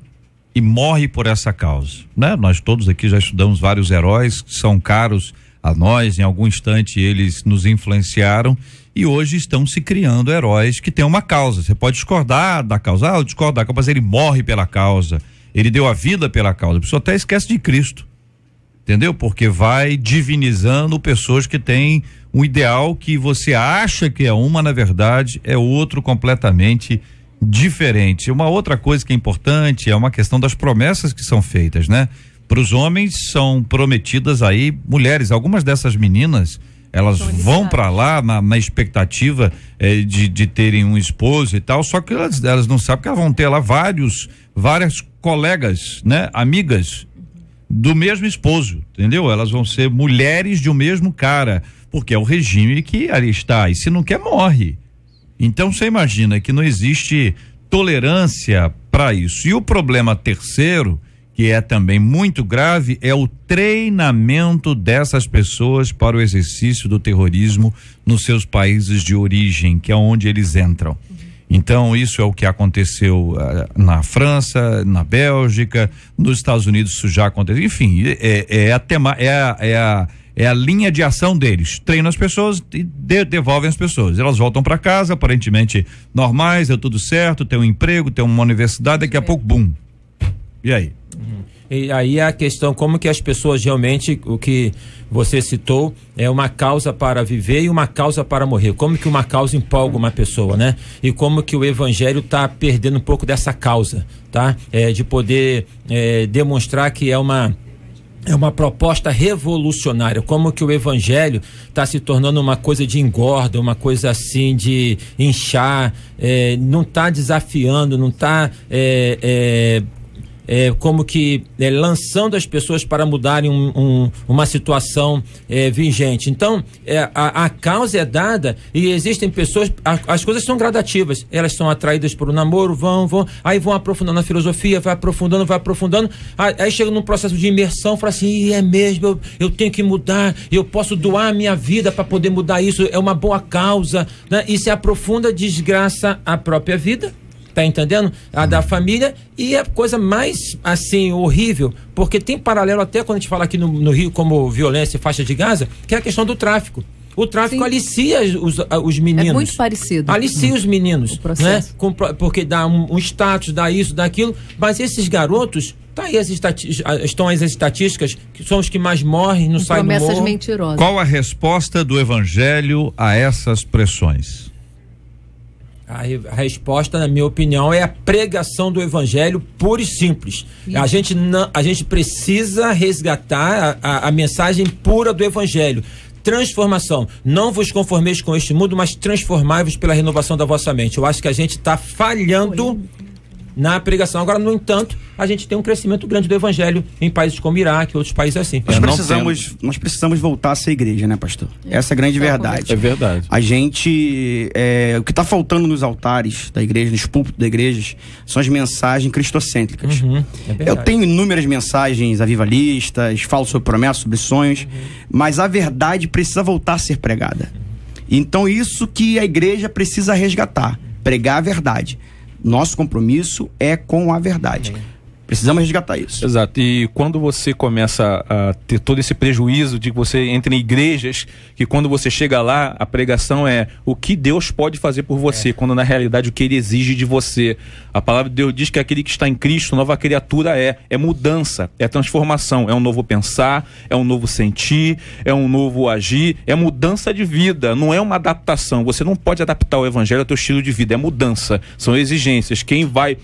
e morre por essa causa, né? Nós todos aqui já estudamos vários heróis que são caros a nós, em algum instante eles nos influenciaram e hoje estão se criando heróis que têm uma causa. Você pode discordar da causa, eu discordo da causa, mas ele morre pela causa, ele deu a vida pela causa. A pessoa até esquece de Cristo, entendeu? Porque vai divinizando pessoas que têm um ideal que você acha que é uma, na verdade é outro completamente diferente. Uma outra coisa que é importante é uma questão das promessas que são feitas, né? Para os homens são prometidas aí mulheres. Algumas dessas meninas, elas vão para lá na expectativa de terem um esposo e tal, só que elas não sabem que elas vão ter lá várias colegas, né? Amigas do mesmo esposo, entendeu? Elas vão ser mulheres de um mesmo cara, porque é o regime que ali está, e se não quer, morre. Então você imagina que não existe tolerância para isso. E o problema terceiro, que é também muito grave, é o treinamento dessas pessoas para o exercício do terrorismo nos seus países de origem, que é onde eles entram. Então isso é o que aconteceu na França, na Bélgica, nos Estados Unidos isso já aconteceu. Enfim, é a linha de ação deles. Treinam as pessoas e devolvem as pessoas. Elas voltam para casa, aparentemente normais, deu tudo certo, tem um emprego, tem uma universidade, daqui a pouco, bum. E aí? E aí a questão, como que as pessoas realmente, o que você citou, é uma causa para viver e uma causa para morrer. Como que uma causa empolga uma pessoa, né? E como que o evangelho está perdendo um pouco dessa causa, tá? De poder demonstrar que é uma É uma proposta revolucionária, como que o evangelho está se tornando uma coisa de engorda, uma coisa assim de inchar, não está desafiando, não está como que lançando as pessoas para mudarem uma situação vigente. Então, a causa é dada e existem pessoas, as coisas são gradativas, elas são atraídas por um namoro, vão, aí vão aprofundando na filosofia, vai aprofundando, aí chega num processo de imersão, fala assim, é mesmo, eu tenho que mudar, eu posso doar a minha vida para poder mudar isso, é uma boa causa, né? E se aprofunda, desgraça a própria vida, tá entendendo? A da família, e a coisa mais, assim, horrível, porque tem paralelo até quando a gente fala aqui no Rio como violência e faixa de Gaza, que é a questão do tráfico. O tráfico alicia os meninos. É muito parecido. Alicia os meninos, né? Porque dá um status, dá isso, dá aquilo, mas esses garotos, tá aí estão as estatísticas, que são os que mais morrem, não saem do morro. Promessas mentirosas. Qual a resposta do evangelho a essas pressões? A resposta, na minha opinião, é a pregação do evangelho pura e simples. A gente precisa resgatar a mensagem pura do evangelho. Transformação. Não vos conformeis com este mundo, mas transformai-vos pela renovação da vossa mente. Eu acho que a gente está falhando na pregação. Agora, no entanto, a gente tem um crescimento grande do evangelho em países como Iraque e outros países assim. Nós precisamos voltar a ser igreja, né, pastor? Essa é a grande verdade. É verdade. A gente, o que está faltando nos altares da igreja, nos púlpitos da igreja, são as mensagens cristocêntricas. Eu tenho inúmeras mensagens avivalistas, falo sobre promessas, sobre sonhos, mas a verdade precisa voltar a ser pregada. Então, isso que a igreja precisa resgatar, pregar a verdade. Nosso compromisso é com a verdade. Precisamos resgatar isso. Exato. E quando você começa a ter todo esse prejuízo de que você entra em igrejas, que quando você chega lá, a pregação é o que Deus pode fazer por você, quando na realidade o que Ele exige de você. A palavra de Deus diz que aquele que está em Cristo, nova criatura é mudança, é transformação, é um novo pensar, é um novo sentir, é um novo agir, é mudança de vida, não é uma adaptação. Você não pode adaptar o evangelho ao teu estilo de vida, é mudança, são exigências. Quem vai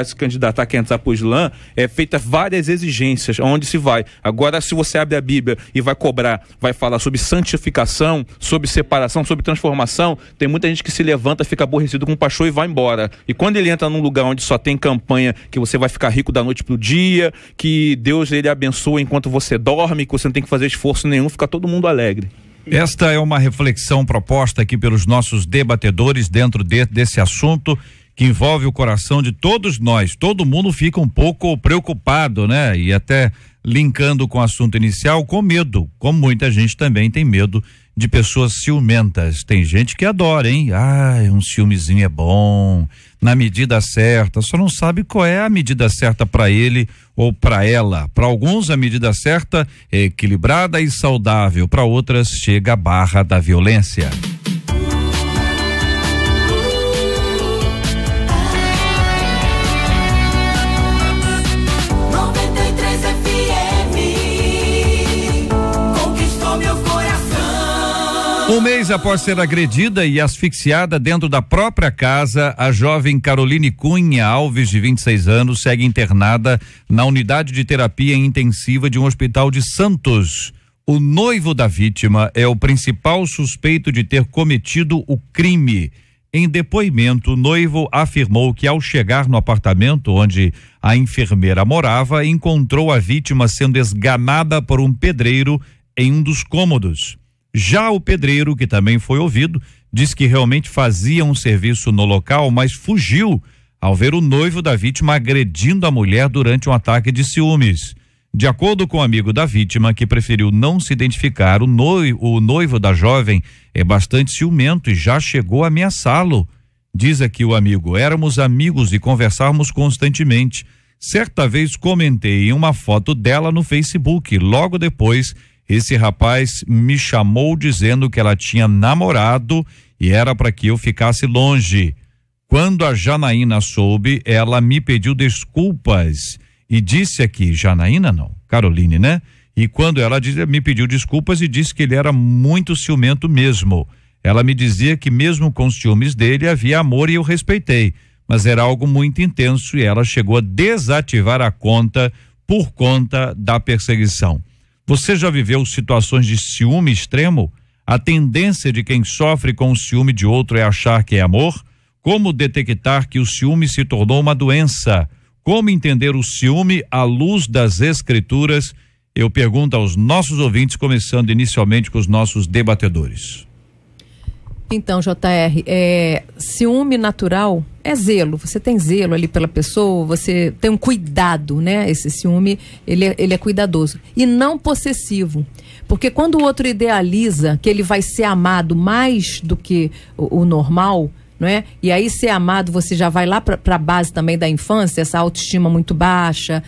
se candidatar, quem entrar pro Islã, é feita várias exigências, onde se vai. Agora, se você abre a Bíblia e vai falar sobre santificação, sobre separação, sobre transformação, tem muita gente que se levanta, fica aborrecido com o pastor e vai embora. E quando ele entra num lugar onde só tem campanha, que você vai ficar rico da noite pro dia, que Deus ele abençoa enquanto você dorme, que você não tem que fazer esforço nenhum, fica todo mundo alegre. Esta é uma reflexão proposta aqui pelos nossos debatedores dentro desse assunto que envolve o coração de todos nós. Todo mundo fica um pouco preocupado, né? E até linkando com o assunto inicial, com medo, como muita gente também tem medo de pessoas ciumentas. Tem gente que adora, hein? Um ciúmezinho é bom, na medida certa, só não sabe qual é a medida certa para ele ou para ela. Para alguns a medida certa é equilibrada e saudável, para outras chega a barra da violência. Um mês após ser agredida e asfixiada dentro da própria casa, a jovem Caroline Cunha Alves, de 26 anos, segue internada na unidade de terapia intensiva de um hospital de Santos. O noivo da vítima é o principal suspeito de ter cometido o crime. Em depoimento, o noivo afirmou que ao chegar no apartamento onde a enfermeira morava, encontrou a vítima sendo esganada por um pedreiro em um dos cômodos. Já o pedreiro, que também foi ouvido, diz que realmente fazia um serviço no local, mas fugiu ao ver o noivo da vítima agredindo a mulher durante um ataque de ciúmes. De acordo com o amigo da vítima, que preferiu não se identificar, o noivo da jovem é bastante ciumento e já chegou a ameaçá-lo. Diz aqui o amigo: éramos amigos e conversávamos constantemente. Certa vez comentei em uma foto dela no Facebook. Logo depois, esse rapaz me chamou dizendo que ela tinha namorado e era para que eu ficasse longe. Quando a Janaína soube, ela me pediu desculpas e disse aqui, Janaína não, Caroline, né? E quando ela me pediu desculpas e disse que ele era muito ciumento mesmo. Ela me dizia que mesmo com os ciúmes dele havia amor e eu respeitei, mas era algo muito intenso e ela chegou a desativar a conta por conta da perseguição. Você já viveu situações de ciúme extremo? A tendência de quem sofre com o ciúme de outro é achar que é amor? Como detectar que o ciúme se tornou uma doença? Como entender o ciúme à luz das Escrituras? Eu pergunto aos nossos ouvintes, começando inicialmente com os nossos debatedores. Então, JR, ciúme natural é zelo. Você tem zelo ali pela pessoa, você tem um cuidado, né? Esse ciúme, ele é cuidadoso. E não possessivo. Porque quando o outro idealiza que ele vai ser amado mais do que o normal, não é? E aí ser amado, você já vai lá para a base também da infância, essa autoestima muito baixa.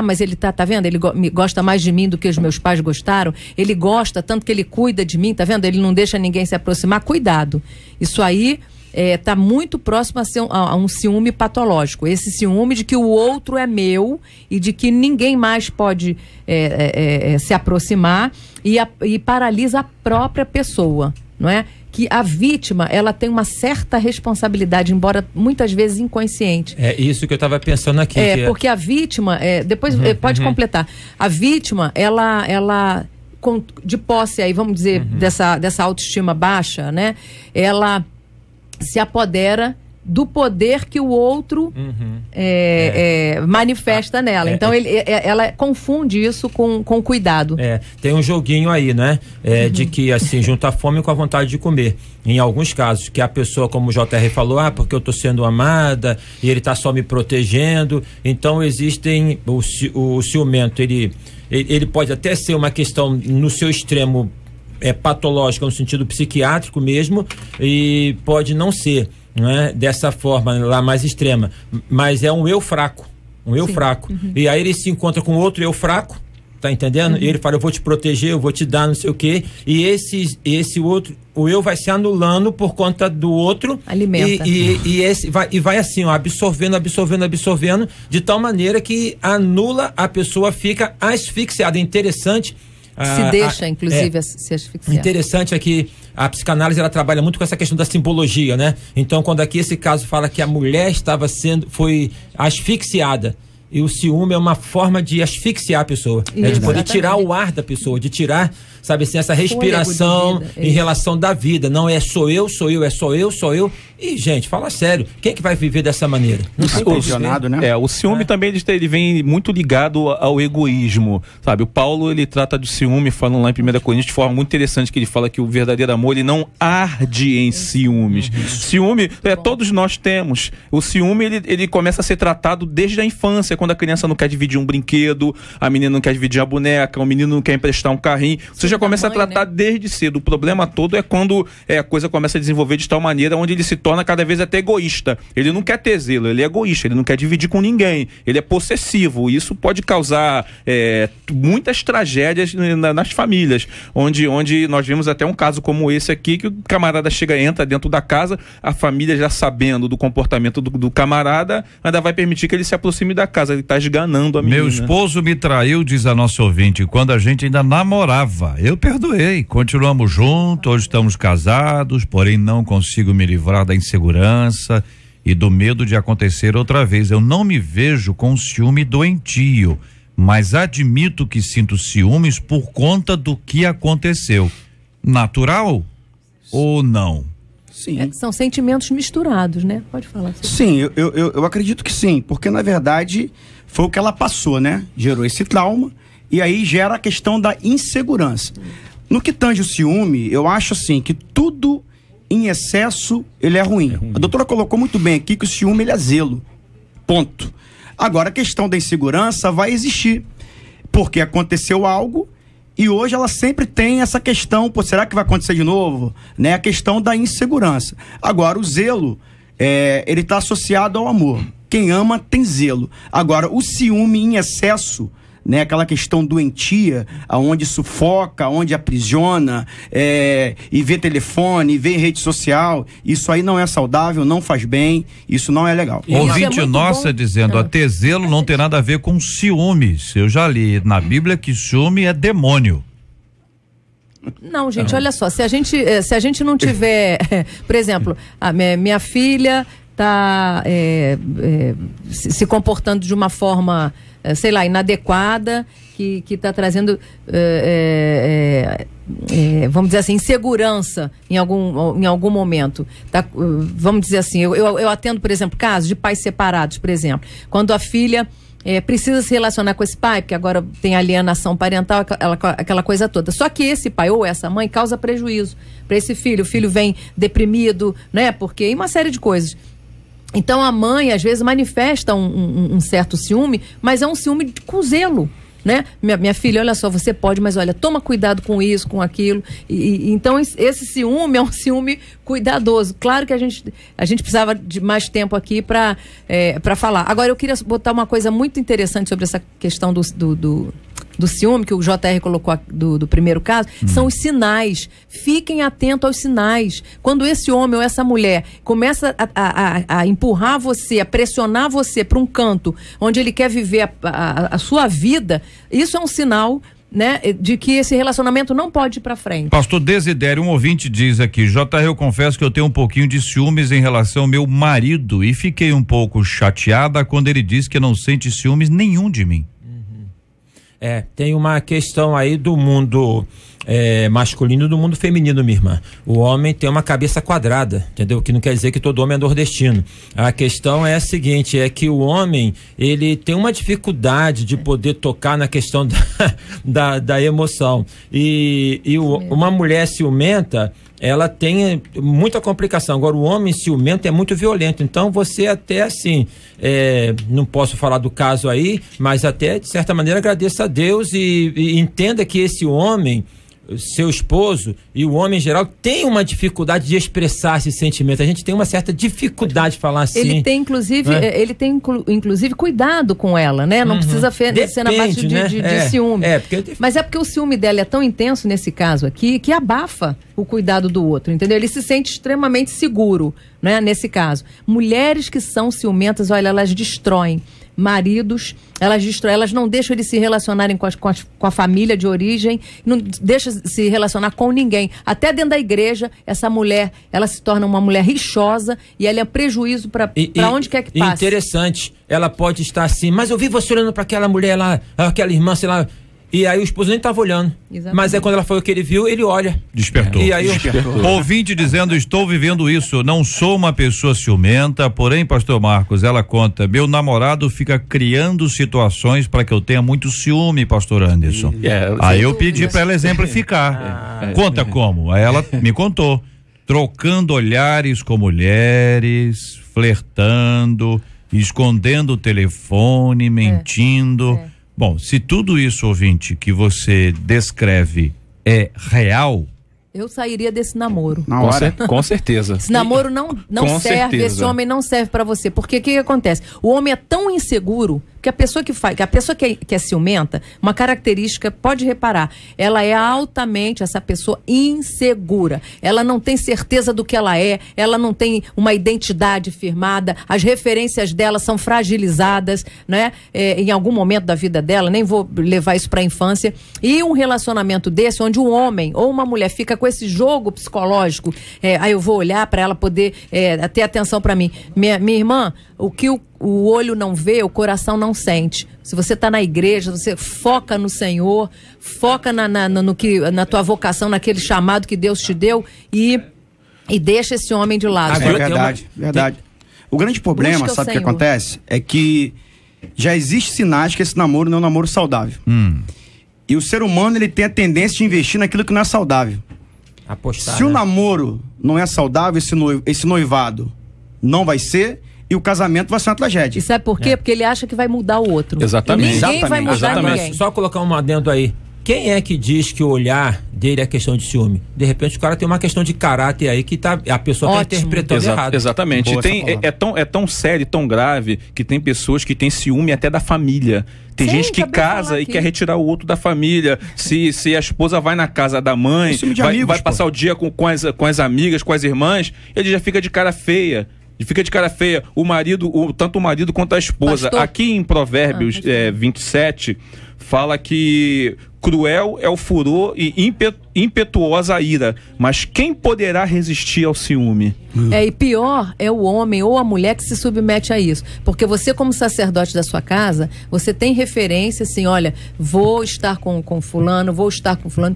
Mas ele tá vendo? Ele gosta mais de mim do que os meus pais gostaram. Ele gosta tanto que ele cuida de mim, tá vendo? Ele não deixa ninguém se aproximar. Cuidado. Isso aí tá muito próximo a ser um ciúme patológico. Esse ciúme de que o outro é meu e de que ninguém mais pode se aproximar e paralisa a própria pessoa, não é? Que a vítima, ela tem uma certa responsabilidade, embora muitas vezes inconsciente. É isso que eu estava pensando aqui. Porque a vítima, depois pode completar, a vítima, ela de posse aí, vamos dizer, dessa autoestima baixa, né? Ela se apodera do poder que o outro manifesta nela. Então ela confunde isso com cuidado. Tem um joguinho aí, né? De que assim, junta a fome com a vontade de comer. Em alguns casos, que a pessoa, como o JR falou, porque eu tô sendo amada e ele tá só me protegendo. Então existem o ciumento, ele pode até ser uma questão no seu extremo patológica, no sentido psiquiátrico mesmo, e pode não ser, não é? Dessa forma lá mais extrema, mas é um eu fraco, fraco. E aí ele se encontra com outro eu fraco, tá entendendo? E ele fala, eu vou te proteger, eu vou te dar não sei o quê, e esse outro, o eu vai se anulando por conta do outro. Alimenta. E vai assim, absorvendo, de tal maneira que anula, a pessoa fica asfixiada. Interessante. Se deixa, inclusive, se asfixiar. Interessante é que a psicanálise, ela trabalha muito com essa questão da simbologia, né? Então, quando aqui esse caso fala que a mulher foi asfixiada, e o ciúme é uma forma de asfixiar a pessoa, de poder tirar o ar da pessoa, de tirar, sabe assim, essa respiração em relação da vida. Não é sou eu, é só eu. E, gente, fala sério, quem é que vai viver dessa maneira? Não tem funcionado, né? O ciúme também ele vem muito ligado ao egoísmo, sabe? O Paulo, ele trata de ciúme, falando lá em 1 Coríntios, de forma muito interessante, que ele fala que o verdadeiro amor, ele não arde em ciúmes. Ciúme, todos nós temos. O ciúme, ele começa a ser tratado desde a infância, quando a criança não quer dividir um brinquedo, a menina não quer dividir a boneca, o menino não quer emprestar um carrinho. Você já começa a tratar desde cedo. O problema todo é quando a coisa começa a desenvolver de tal maneira onde ele se torna cada vez até egoísta. Ele não quer ter zelo, ele é egoísta, ele não quer dividir com ninguém, ele é possessivo. Isso pode causar muitas tragédias nas famílias, onde nós vimos até um caso como esse aqui, que o camarada entra dentro da casa, a família já sabendo do comportamento do camarada, ainda vai permitir que ele se aproxime da casa. Ele está esganando a menina. Meu esposo me traiu, diz a nossa ouvinte, quando a gente ainda namorava. Eu perdoei, continuamos juntos, hoje estamos casados, porém não consigo me livrar da insegurança e do medo de acontecer outra vez. Eu não me vejo com ciúme doentio, mas admito que sinto ciúmes por conta do que aconteceu. Natural ou não? Sim. São sentimentos misturados, né? Pode falar. Sim, eu acredito que sim, porque na verdade foi o que ela passou, né? Gerou esse trauma e aí gera a questão da insegurança. No que tange o ciúme, eu acho assim que tudo em excesso ele é ruim. A doutora colocou muito bem aqui que o ciúme ele é zelo. Ponto. Agora a questão da insegurança vai existir, porque aconteceu algo e hoje ela sempre tem essa questão, será que vai acontecer de novo? Né? A questão da insegurança. Agora o zelo, ele está associado ao amor. Quem ama tem zelo. Agora o ciúme em excesso, né, aquela questão doentia, aonde sufoca, onde aprisiona, e vê telefone, vê rede social, isso aí não é saudável, não faz bem, isso não é legal. Ouvinte nossa dizendo, ter zelo não tem nada a ver com ciúmes. Eu já li na Bíblia que ciúme é demônio. Não, gente, olha só, se a gente não tiver, por exemplo, a minha filha se comportando de uma forma, sei lá, inadequada, que está trazendo, vamos dizer assim, insegurança em algum momento. Vamos dizer assim, eu atendo, por exemplo, casos de pais separados, por exemplo, quando a filha precisa se relacionar com esse pai, porque agora tem alienação parental, aquela coisa toda. Só que esse pai ou essa mãe causa prejuízo para esse filho. O filho vem deprimido, né? Porque e uma série de coisas. Então a mãe às vezes manifesta um certo ciúme, mas é um ciúme com zelo, né? Minha filha, olha só, você pode, mas olha, toma cuidado com isso, com aquilo. Então esse ciúme é um ciúme cuidadoso. Claro que a gente precisava de mais tempo aqui para falar. Agora eu queria botar uma coisa muito interessante sobre essa questão do ciúme, que o JR colocou do primeiro caso, são os sinais. Fiquem atentos aos sinais. Quando esse homem ou essa mulher começa a empurrar você, a pressionar você para um canto onde ele quer viver a sua vida, isso é um sinal, né, de que esse relacionamento não pode ir para frente. Pastor Desidério, um ouvinte diz aqui: JR, eu confesso que eu tenho um pouquinho de ciúmes em relação ao meu marido e fiquei um pouco chateada quando ele disse que não sente ciúmes nenhum de mim. Tem uma questão aí do mundo masculino e do mundo feminino, minha irmã. O homem tem uma cabeça quadrada, entendeu? Que não quer dizer que todo homem é nordestino. A questão é a seguinte, é que o homem, ele tem uma dificuldade de poder tocar na questão da emoção. Uma mulher ciumenta, ela tem muita complicação. Agora, o homem ciumento é muito violento. Então, você até assim, não posso falar do caso aí, mas até, de certa maneira, agradeça a Deus e entenda que esse homem, seu esposo e o homem em geral tem uma dificuldade de expressar esse sentimento. A gente tem uma certa dificuldade de falar assim. Ele tem inclusive cuidado com ela, né? Não precisa ser na base de ciúme. Mas é porque o ciúme dela é tão intenso nesse caso aqui que abafa o cuidado do outro, entendeu? Ele se sente extremamente seguro, né? Nesse caso. Mulheres que são ciumentas, olha, elas destroem maridos, elas não deixam eles se relacionarem com a família de origem, não deixam se relacionar com ninguém. Até dentro da igreja, essa mulher, ela se torna uma mulher rixosa e ela é prejuízo para onde quer que passe. Interessante, ela pode estar assim, mas eu vi você olhando para aquela mulher lá, aquela irmã, sei lá, e aí o esposo nem estava olhando. Exatamente. Mas quando ela foi o que ele viu, ele olha. Despertou. E aí Ouvinte dizendo: estou vivendo isso, não sou uma pessoa ciumenta, porém, pastor Marcos, ela conta, meu namorado fica criando situações para que eu tenha muito ciúme, pastor Anderson. Aí eu pedi para ela exemplificar. Conta como? Aí ela me contou. Trocando olhares com mulheres, flertando, escondendo o telefone, mentindo. Bom, se tudo isso, ouvinte, que você descreve é real, eu sairia desse namoro. Na hora. Com certeza. Esse namoro não serve, esse homem não serve pra você. Porque o que acontece? O homem é tão inseguro que a pessoa que é ciumenta, uma característica, pode reparar, ela é altamente, essa pessoa, insegura. Ela não tem certeza do que ela não tem uma identidade firmada, as referências dela são fragilizadas, né? Em algum momento da vida dela, nem vou levar isso pra infância. E um relacionamento desse, onde um homem ou uma mulher fica com esse jogo psicológico, aí eu vou olhar para ela poder ter atenção para mim. Minha irmã, o que o olho não vê, o coração não sente. Se você está na igreja, você foca no Senhor, foca na tua vocação, naquele chamado que Deus te deu e deixa esse homem de lado. Verdade. O grande problema, sabe o que acontece? É que já existe sinais que esse namoro não é um namoro saudável. E o ser humano, ele tem a tendência de investir naquilo que não é saudável. Apostar, Se o namoro não é saudável, esse noivado não vai ser, e o casamento vai ser uma tragédia. E sabe por quê? Porque ele acha que vai mudar o outro. Exatamente. Ninguém vai mudar ninguém. Só colocar um adendo aí. Quem é que diz que o olhar dele é questão de ciúme? De repente o cara tem uma questão de caráter aí que a pessoa está interpretando errado. Exatamente. É tão sério, tão grave, que tem pessoas que têm ciúme até da família. Tem gente que casa e quer retirar o outro da família. Se a esposa vai na casa da mãe, vai passar o dia com as amigas, com as irmãs, ele já fica de cara feia. O marido, tanto o marido quanto a esposa. Pastor. Aqui em Provérbios 27, fala que Cruel é o furor e impetuosa a ira, mas quem poderá resistir ao ciúme? E pior é o homem ou a mulher que se submete a isso. Porque você, como sacerdote da sua casa, você tem referência assim, olha, vou estar com fulano,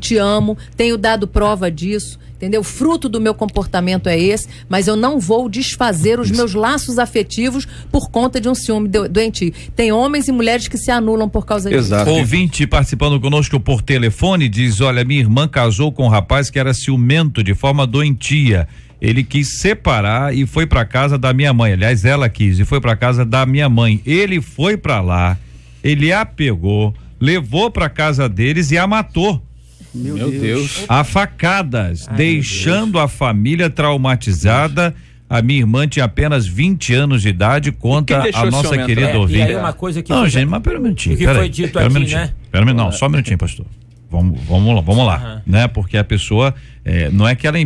te amo, tenho dado prova disso, entendeu? O fruto do meu comportamento é esse, mas eu não vou desfazer os meus laços afetivos por conta de um ciúme doentio. Tem homens e mulheres que se anulam por causa disso. Exato. Ouvinte participando conosco por telefone diz, olha, minha irmã casou com um rapaz que era ciumento de forma doentia. Ele quis separar e foi para casa da minha mãe. Aliás, ela quis e foi para casa da minha mãe. Ele foi para lá, ele a pegou, levou para casa deles e a matou. Meu Deus. A facadas, deixando a família traumatizada. A minha irmã tinha apenas 20 anos de idade, conta a nossa querida ouvinte. E aí uma coisa que não, gente, mas pera um minutinho. Que foi dito aqui, né? Não, só um minutinho, pastor. Vamos lá, né? Porque a pessoa, não é que ela,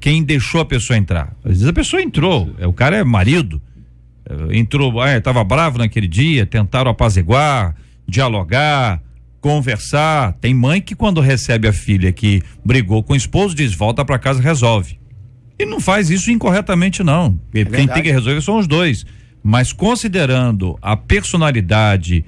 quem deixou a pessoa entrar. Às vezes a pessoa entrou, o cara é marido, entrou, tava bravo naquele dia, tentaram apaziguar, dialogar, conversar. Tem mãe que quando recebe a filha que brigou com o esposo, diz, volta pra casa, resolve. E não faz isso incorretamente, não. Quem tem que resolver são os dois. Mas considerando a personalidade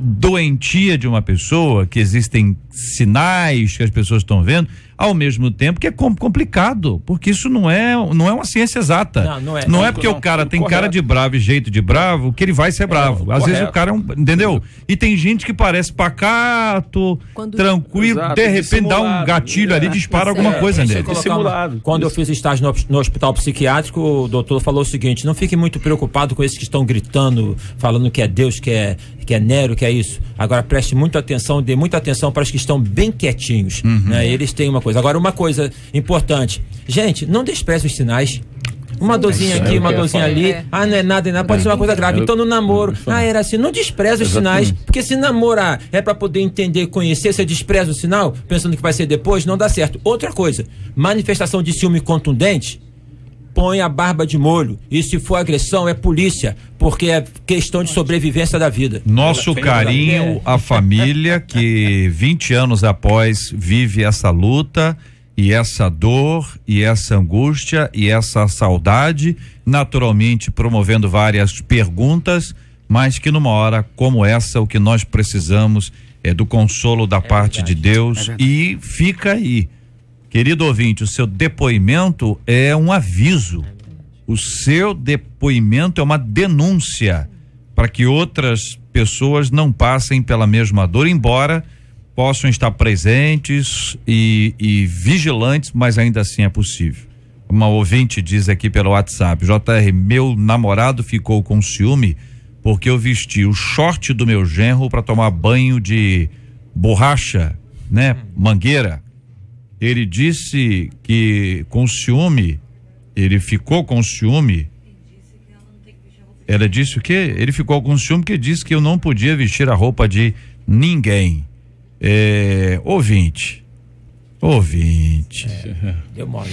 doentia de uma pessoa, que existem sinais que as pessoas estão vendo, ao mesmo tempo que é complicado, porque isso não é uma ciência exata. Não é porque o cara tem cara de bravo e jeito de bravo que ele vai ser bravo. Às vezes o cara entendeu? E tem gente que parece pacato, tranquilo, de repente dá um gatilho ali, dispara alguma coisa nele. Quando eu fiz estágio no hospital psiquiátrico, o doutor falou o seguinte: não fique muito preocupado com esses que estão gritando, falando que é Deus, que é Nero, que é isso. Agora preste muita atenção, dê muita atenção para os que estão bem quietinhos, né? Eles têm uma coisa. Agora, uma coisa importante, gente, não despreze os sinais. Uma dorzinha aqui, uma dorzinha ali, não é nada, pode ser uma coisa grave. Então no namoro, era assim, não despreza os sinais, porque se namorar é para poder entender, conhecer, você despreza o sinal, pensando que vai ser depois, não dá certo. Outra coisa, manifestação de ciúme contundente, põe a barba de molho, e se for agressão é polícia, porque é questão de sobrevivência da vida. Nosso carinho à família que 20 anos após vive essa luta e essa dor e essa angústia e essa saudade, naturalmente promovendo várias perguntas, mas que numa hora como essa o que nós precisamos é do consolo da parte de Deus, e fica aí. Querido ouvinte, o seu depoimento é um aviso, o seu depoimento é uma denúncia para que outras pessoas não passem pela mesma dor, embora possam estar presentes e vigilantes, mas ainda assim é possível. Uma ouvinte diz aqui pelo WhatsApp: JR, meu namorado ficou com ciúme porque eu vesti o short do meu genro para tomar banho de borracha, né? Mangueira. Ele disse que com ciúme, ele ficou com ciúme. Ela disse o quê? Ele ficou com ciúme porque disse que eu não podia vestir a roupa de ninguém. Ouvinte. Deu mole.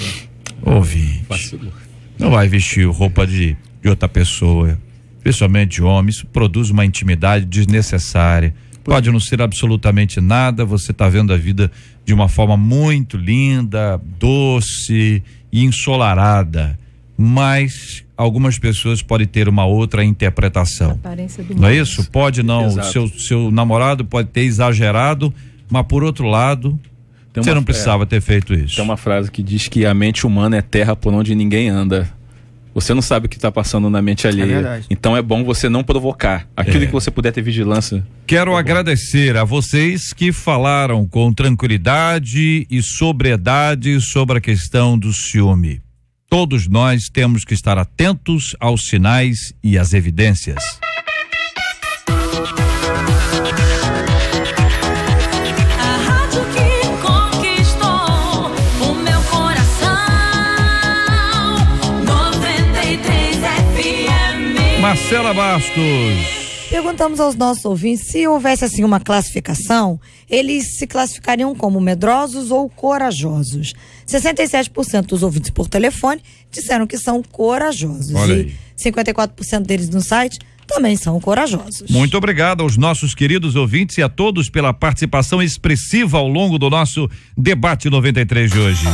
Ouvinte. Não vai vestir roupa de outra pessoa, principalmente de homem. Isso produz uma intimidade desnecessária. Pode não ser absolutamente nada, você está vendo a vida de uma forma muito linda, doce e ensolarada, mas algumas pessoas podem ter uma outra interpretação. Não é isso? Pode não, seu namorado pode ter exagerado, mas por outro lado, você não precisava ter feito isso. Tem uma frase que diz que a mente humana é terra por onde ninguém anda. Você não sabe o que está passando na mente alheia. Então é bom você não provocar. Aquilo que você puder ter vigilância. Quero agradecer a vocês que falaram com tranquilidade e sobriedade sobre a questão do ciúme. Todos nós temos que estar atentos aos sinais e às evidências. Marcela Bastos. Perguntamos aos nossos ouvintes se houvesse assim uma classificação, eles se classificariam como medrosos ou corajosos. 67% dos ouvintes por telefone disseram que são corajosos. Olha aí. E 54% deles no site também são corajosos. Muito obrigado aos nossos queridos ouvintes e a todos pela participação expressiva ao longo do nosso debate 93 de hoje.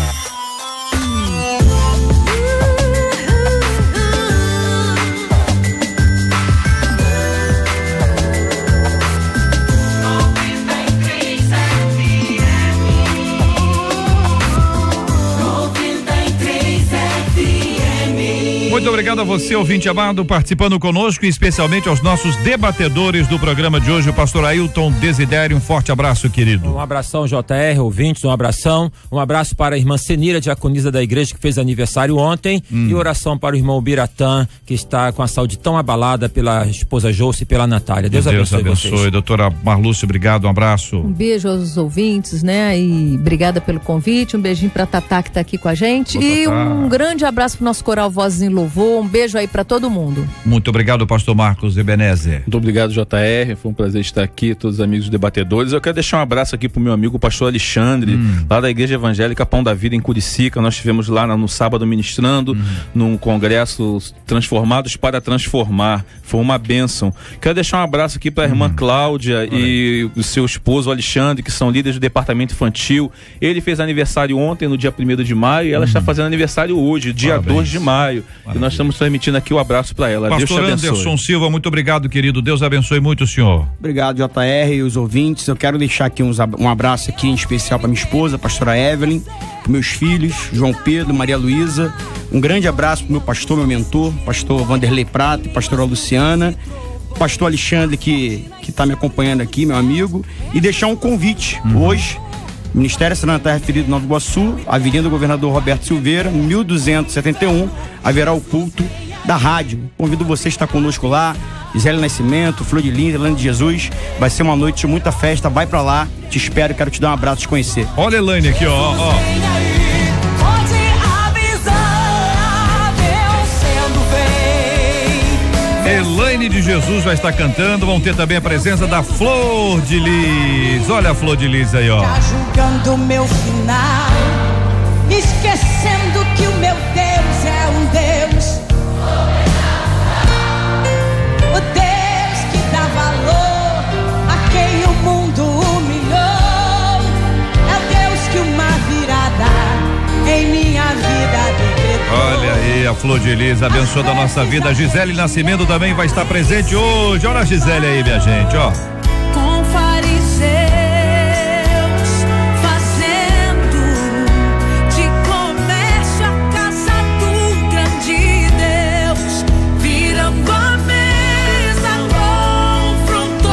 Muito obrigado a você, ouvinte amado, participando conosco, e especialmente aos nossos debatedores do programa de hoje, o pastor Ailton Desidério. Um forte abraço, querido. Um abração, JR, ouvintes, um abração. Um abraço para a irmã Senira, diaconisa da igreja, que fez aniversário ontem. E oração para o irmão Biratã, que está com a saúde tão abalada pela esposa Jôce e pela Natália. Deus abençoe vocês. Doutora Marlúcia, obrigado, um abraço. Um beijo aos ouvintes, né? E obrigada pelo convite. Um beijinho pra Tatá, que tá aqui com a gente. E um grande abraço pro nosso coral Vozes em Louvor. Um beijo aí pra todo mundo. Muito obrigado, pastor Marcos Ebenezer. Muito obrigado, JR. Foi um prazer estar aqui, todos os amigos debatedores. Eu quero deixar um abraço aqui pro meu amigo, o pastor Alexandre, lá da Igreja Evangélica Pão da Vida, em Curicica. Nós estivemos lá no sábado ministrando num congresso Transformados para Transformar. Foi uma bênção. Quero deixar um abraço aqui pra irmã Cláudia e o seu esposo Alexandre, que são líderes do departamento infantil. Ele fez aniversário ontem, no dia 1º de maio, e ela está fazendo aniversário hoje, dia 2 de maio. E nós estamos transmitindo aqui o abraço para ela. Pastor Deus te abençoe. Anderson Silva, muito obrigado, querido. Deus abençoe muito o senhor. Obrigado, JR, e os ouvintes. Eu quero deixar aqui um abraço aqui em especial para minha esposa, a pastora Evelyn, para meus filhos, João Pedro, Maria Luísa. Um grande abraço para o meu pastor, meu mentor, pastor Vanderlei Prata e pastora Luciana. Pastor Alexandre, que está me acompanhando aqui, meu amigo. E deixar um convite hoje. Ministério Sanitário referido Nova Iguaçu, Avenida Governador Roberto Silveira, 1271, haverá o culto da rádio. Convido você a estar conosco lá, Gisele Nascimento, Flor de Lins, Elaine de Jesus. Vai ser uma noite de muita festa, vai pra lá, te espero, quero te dar um abraço, te conhecer. Olha a Elaine aqui, ó. Elaine de Jesus vai estar cantando, vão ter também a presença da Flor de Lis. Olha a Flor de Lis aí, ó. Tá julgando o meu final, esquecendo que o meu Deus é um Deus. O Deus que dá valor a quem o mundo humilhou. É o Deus que uma virada em minha vida decretou. Olha aí, a Flor de Lis abençoando a nossa vida. A Gisele Nascimento também vai estar presente hoje. Olha a Gisele aí, minha gente, ó. Com fariseus fazendo de comércio a casa do grande Deus, virando a mesa, confrontou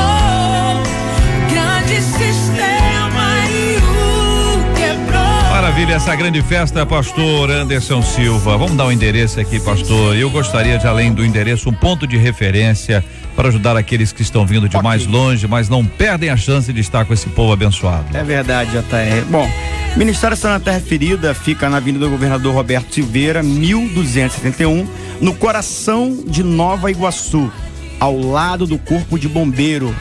o grande sistema e o quebrou. Maravilha, essa grande festa, pastor Anderson Silva. Vamos dar um endereço aqui, pastor. Eu gostaria de, além do endereço, um ponto de referência para ajudar aqueles que estão vindo de mais longe, mas não perdem a chance de estar com esse povo abençoado. É verdade, JR. Bom, Ministério Sanitário Referida fica na Avenida Governador Roberto Silveira, 1271, no coração de Nova Iguaçu, ao lado do Corpo de Bombeiro,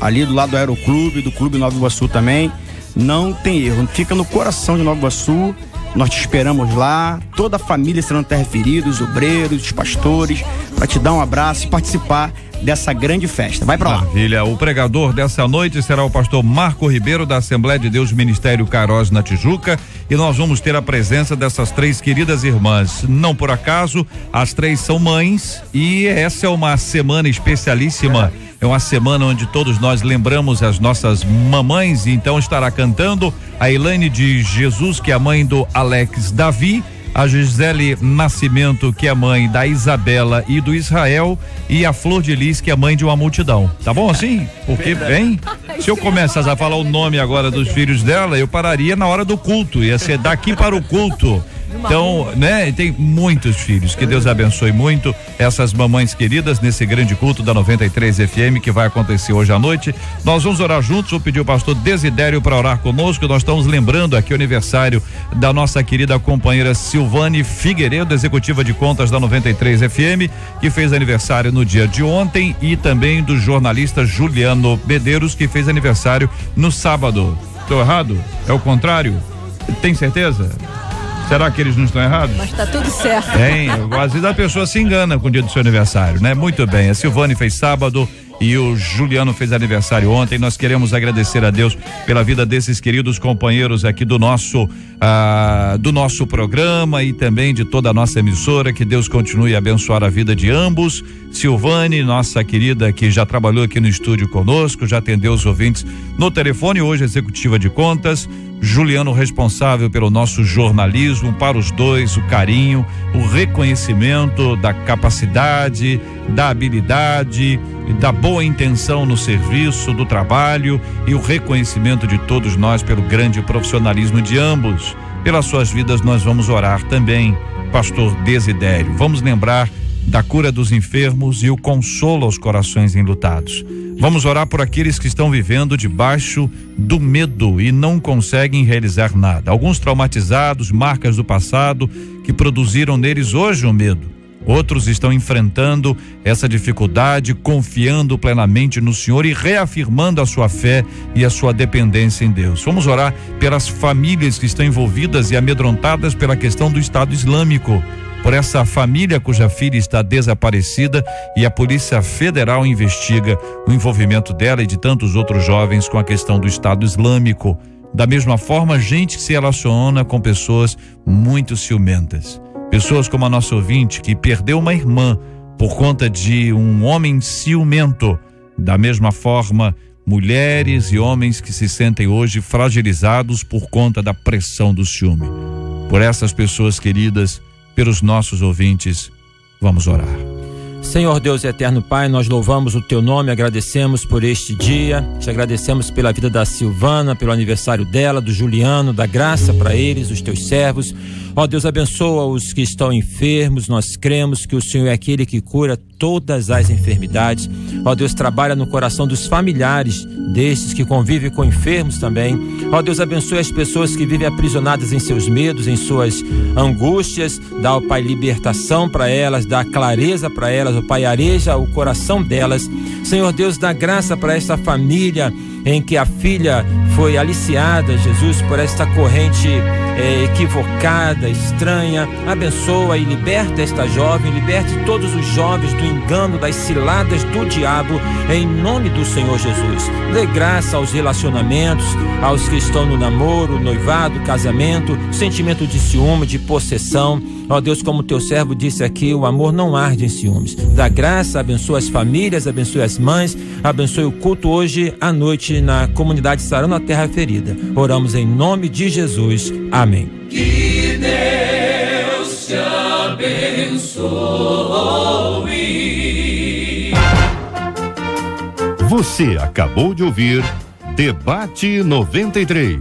ali do lado do Aeroclube, do Clube Nova Iguaçu também. Não tem erro, fica no coração de Nova Iguaçu. Nós te esperamos lá, toda a família Sanitário Referida, os obreiros, os pastores, para te dar um abraço e participar dessa grande festa. Vai pra lá. Maravilha. O pregador dessa noite será o pastor Marco Ribeiro, da Assembleia de Deus Ministério Carós, na Tijuca, e nós vamos ter a presença dessas três queridas irmãs. Não por acaso, as três são mães, e essa é uma semana especialíssima. É uma semana onde todos nós lembramos as nossas mamães, e então estará cantando a Elaine de Jesus, que é a mãe do Alex Davi, a Gisele Nascimento, que é mãe da Isabela e do Israel, e a Flor de Lis, que é mãe de uma multidão. Tá bom assim? Porque, bem, se eu começasse a falar o nome agora dos filhos dela, eu pararia na hora do culto, ia ser daqui para o culto. Então, né, tem muitos filhos, que Deus abençoe muito essas mamães queridas nesse grande culto da 93 FM que vai acontecer hoje à noite. Nós vamos orar juntos, vou pedir o pastor Desidério para orar conosco. Nós estamos lembrando aqui o aniversário da nossa querida companheira Silvane Figueiredo, executiva de contas da 93 FM, que fez aniversário no dia de ontem, e também do jornalista Juliano Medeiros, que fez aniversário no sábado. Estou errado? É o contrário? Tem certeza? Será que eles não estão errados? Mas tá tudo certo. Às vezes a pessoa se engana com o dia do seu aniversário, né? Muito bem, a Silvane fez sábado e o Juliano fez aniversário ontem. Nós queremos agradecer a Deus pela vida desses queridos companheiros aqui do nosso programa e também de toda a nossa emissora. Que Deus continue a abençoar a vida de ambos. Silvane, nossa querida, que já trabalhou aqui no estúdio conosco, já atendeu os ouvintes no telefone, hoje executiva de contas. Juliano, responsável pelo nosso jornalismo. Para os dois, o carinho, o reconhecimento da capacidade, da habilidade, da boa intenção no serviço, do trabalho e o reconhecimento de todos nós pelo grande profissionalismo de ambos. Pelas suas vidas nós vamos orar também, pastor Desidério. Vamos lembrar da cura dos enfermos e o consolo aos corações enlutados. Vamos orar por aqueles que estão vivendo debaixo do medo e não conseguem realizar nada. Alguns traumatizados, marcas do passado que produziram neles hoje o medo. Outros estão enfrentando essa dificuldade, confiando plenamente no Senhor e reafirmando a sua fé e a sua dependência em Deus. Vamos orar pelas famílias que estão envolvidas e amedrontadas pela questão do Estado Islâmico. Por essa família cuja filha está desaparecida e a Polícia Federal investiga o envolvimento dela e de tantos outros jovens com a questão do Estado Islâmico. Da mesma forma, gente que se relaciona com pessoas muito ciumentas. Pessoas como a nossa ouvinte que perdeu uma irmã por conta de um homem ciumento. Da mesma forma, mulheres e homens que se sentem hoje fragilizados por conta da pressão do ciúme. Por essas pessoas queridas, pelos nossos ouvintes, vamos orar. Senhor Deus eterno Pai, nós louvamos o teu nome, agradecemos por este dia, te agradecemos pela vida da Silvana, pelo aniversário dela, do Juliano, da graça para eles, os teus servos. Ó Deus, abençoa os que estão enfermos, nós cremos que o Senhor é aquele que cura todas as enfermidades. Ó Deus, trabalha no coração dos familiares destes que convivem com enfermos também. Ó Deus, abençoe as pessoas que vivem aprisionadas em seus medos, em suas angústias. Dá, ó Pai, libertação para elas, dá clareza para elas, ó Pai, areja o coração delas. Senhor Deus, dá graça para esta família em que a filha foi aliciada, Jesus, por esta corrente equivocada, estranha. Abençoa e liberta esta jovem, liberte todos os jovens do engano, das ciladas do diabo, em nome do Senhor Jesus. Dê graça aos relacionamentos, aos que estão no namoro, noivado, casamento, sentimento de ciúme, de possessão. Ó Deus, como teu servo disse aqui, o amor não arde em ciúmes. Dá graça, abençoa as famílias, abençoe as mães, abençoe o culto hoje à noite na comunidade Sarando a Terra Ferida. Oramos em nome de Jesus. Amém. Que Deus te abençoe. Você acabou de ouvir Debate 93.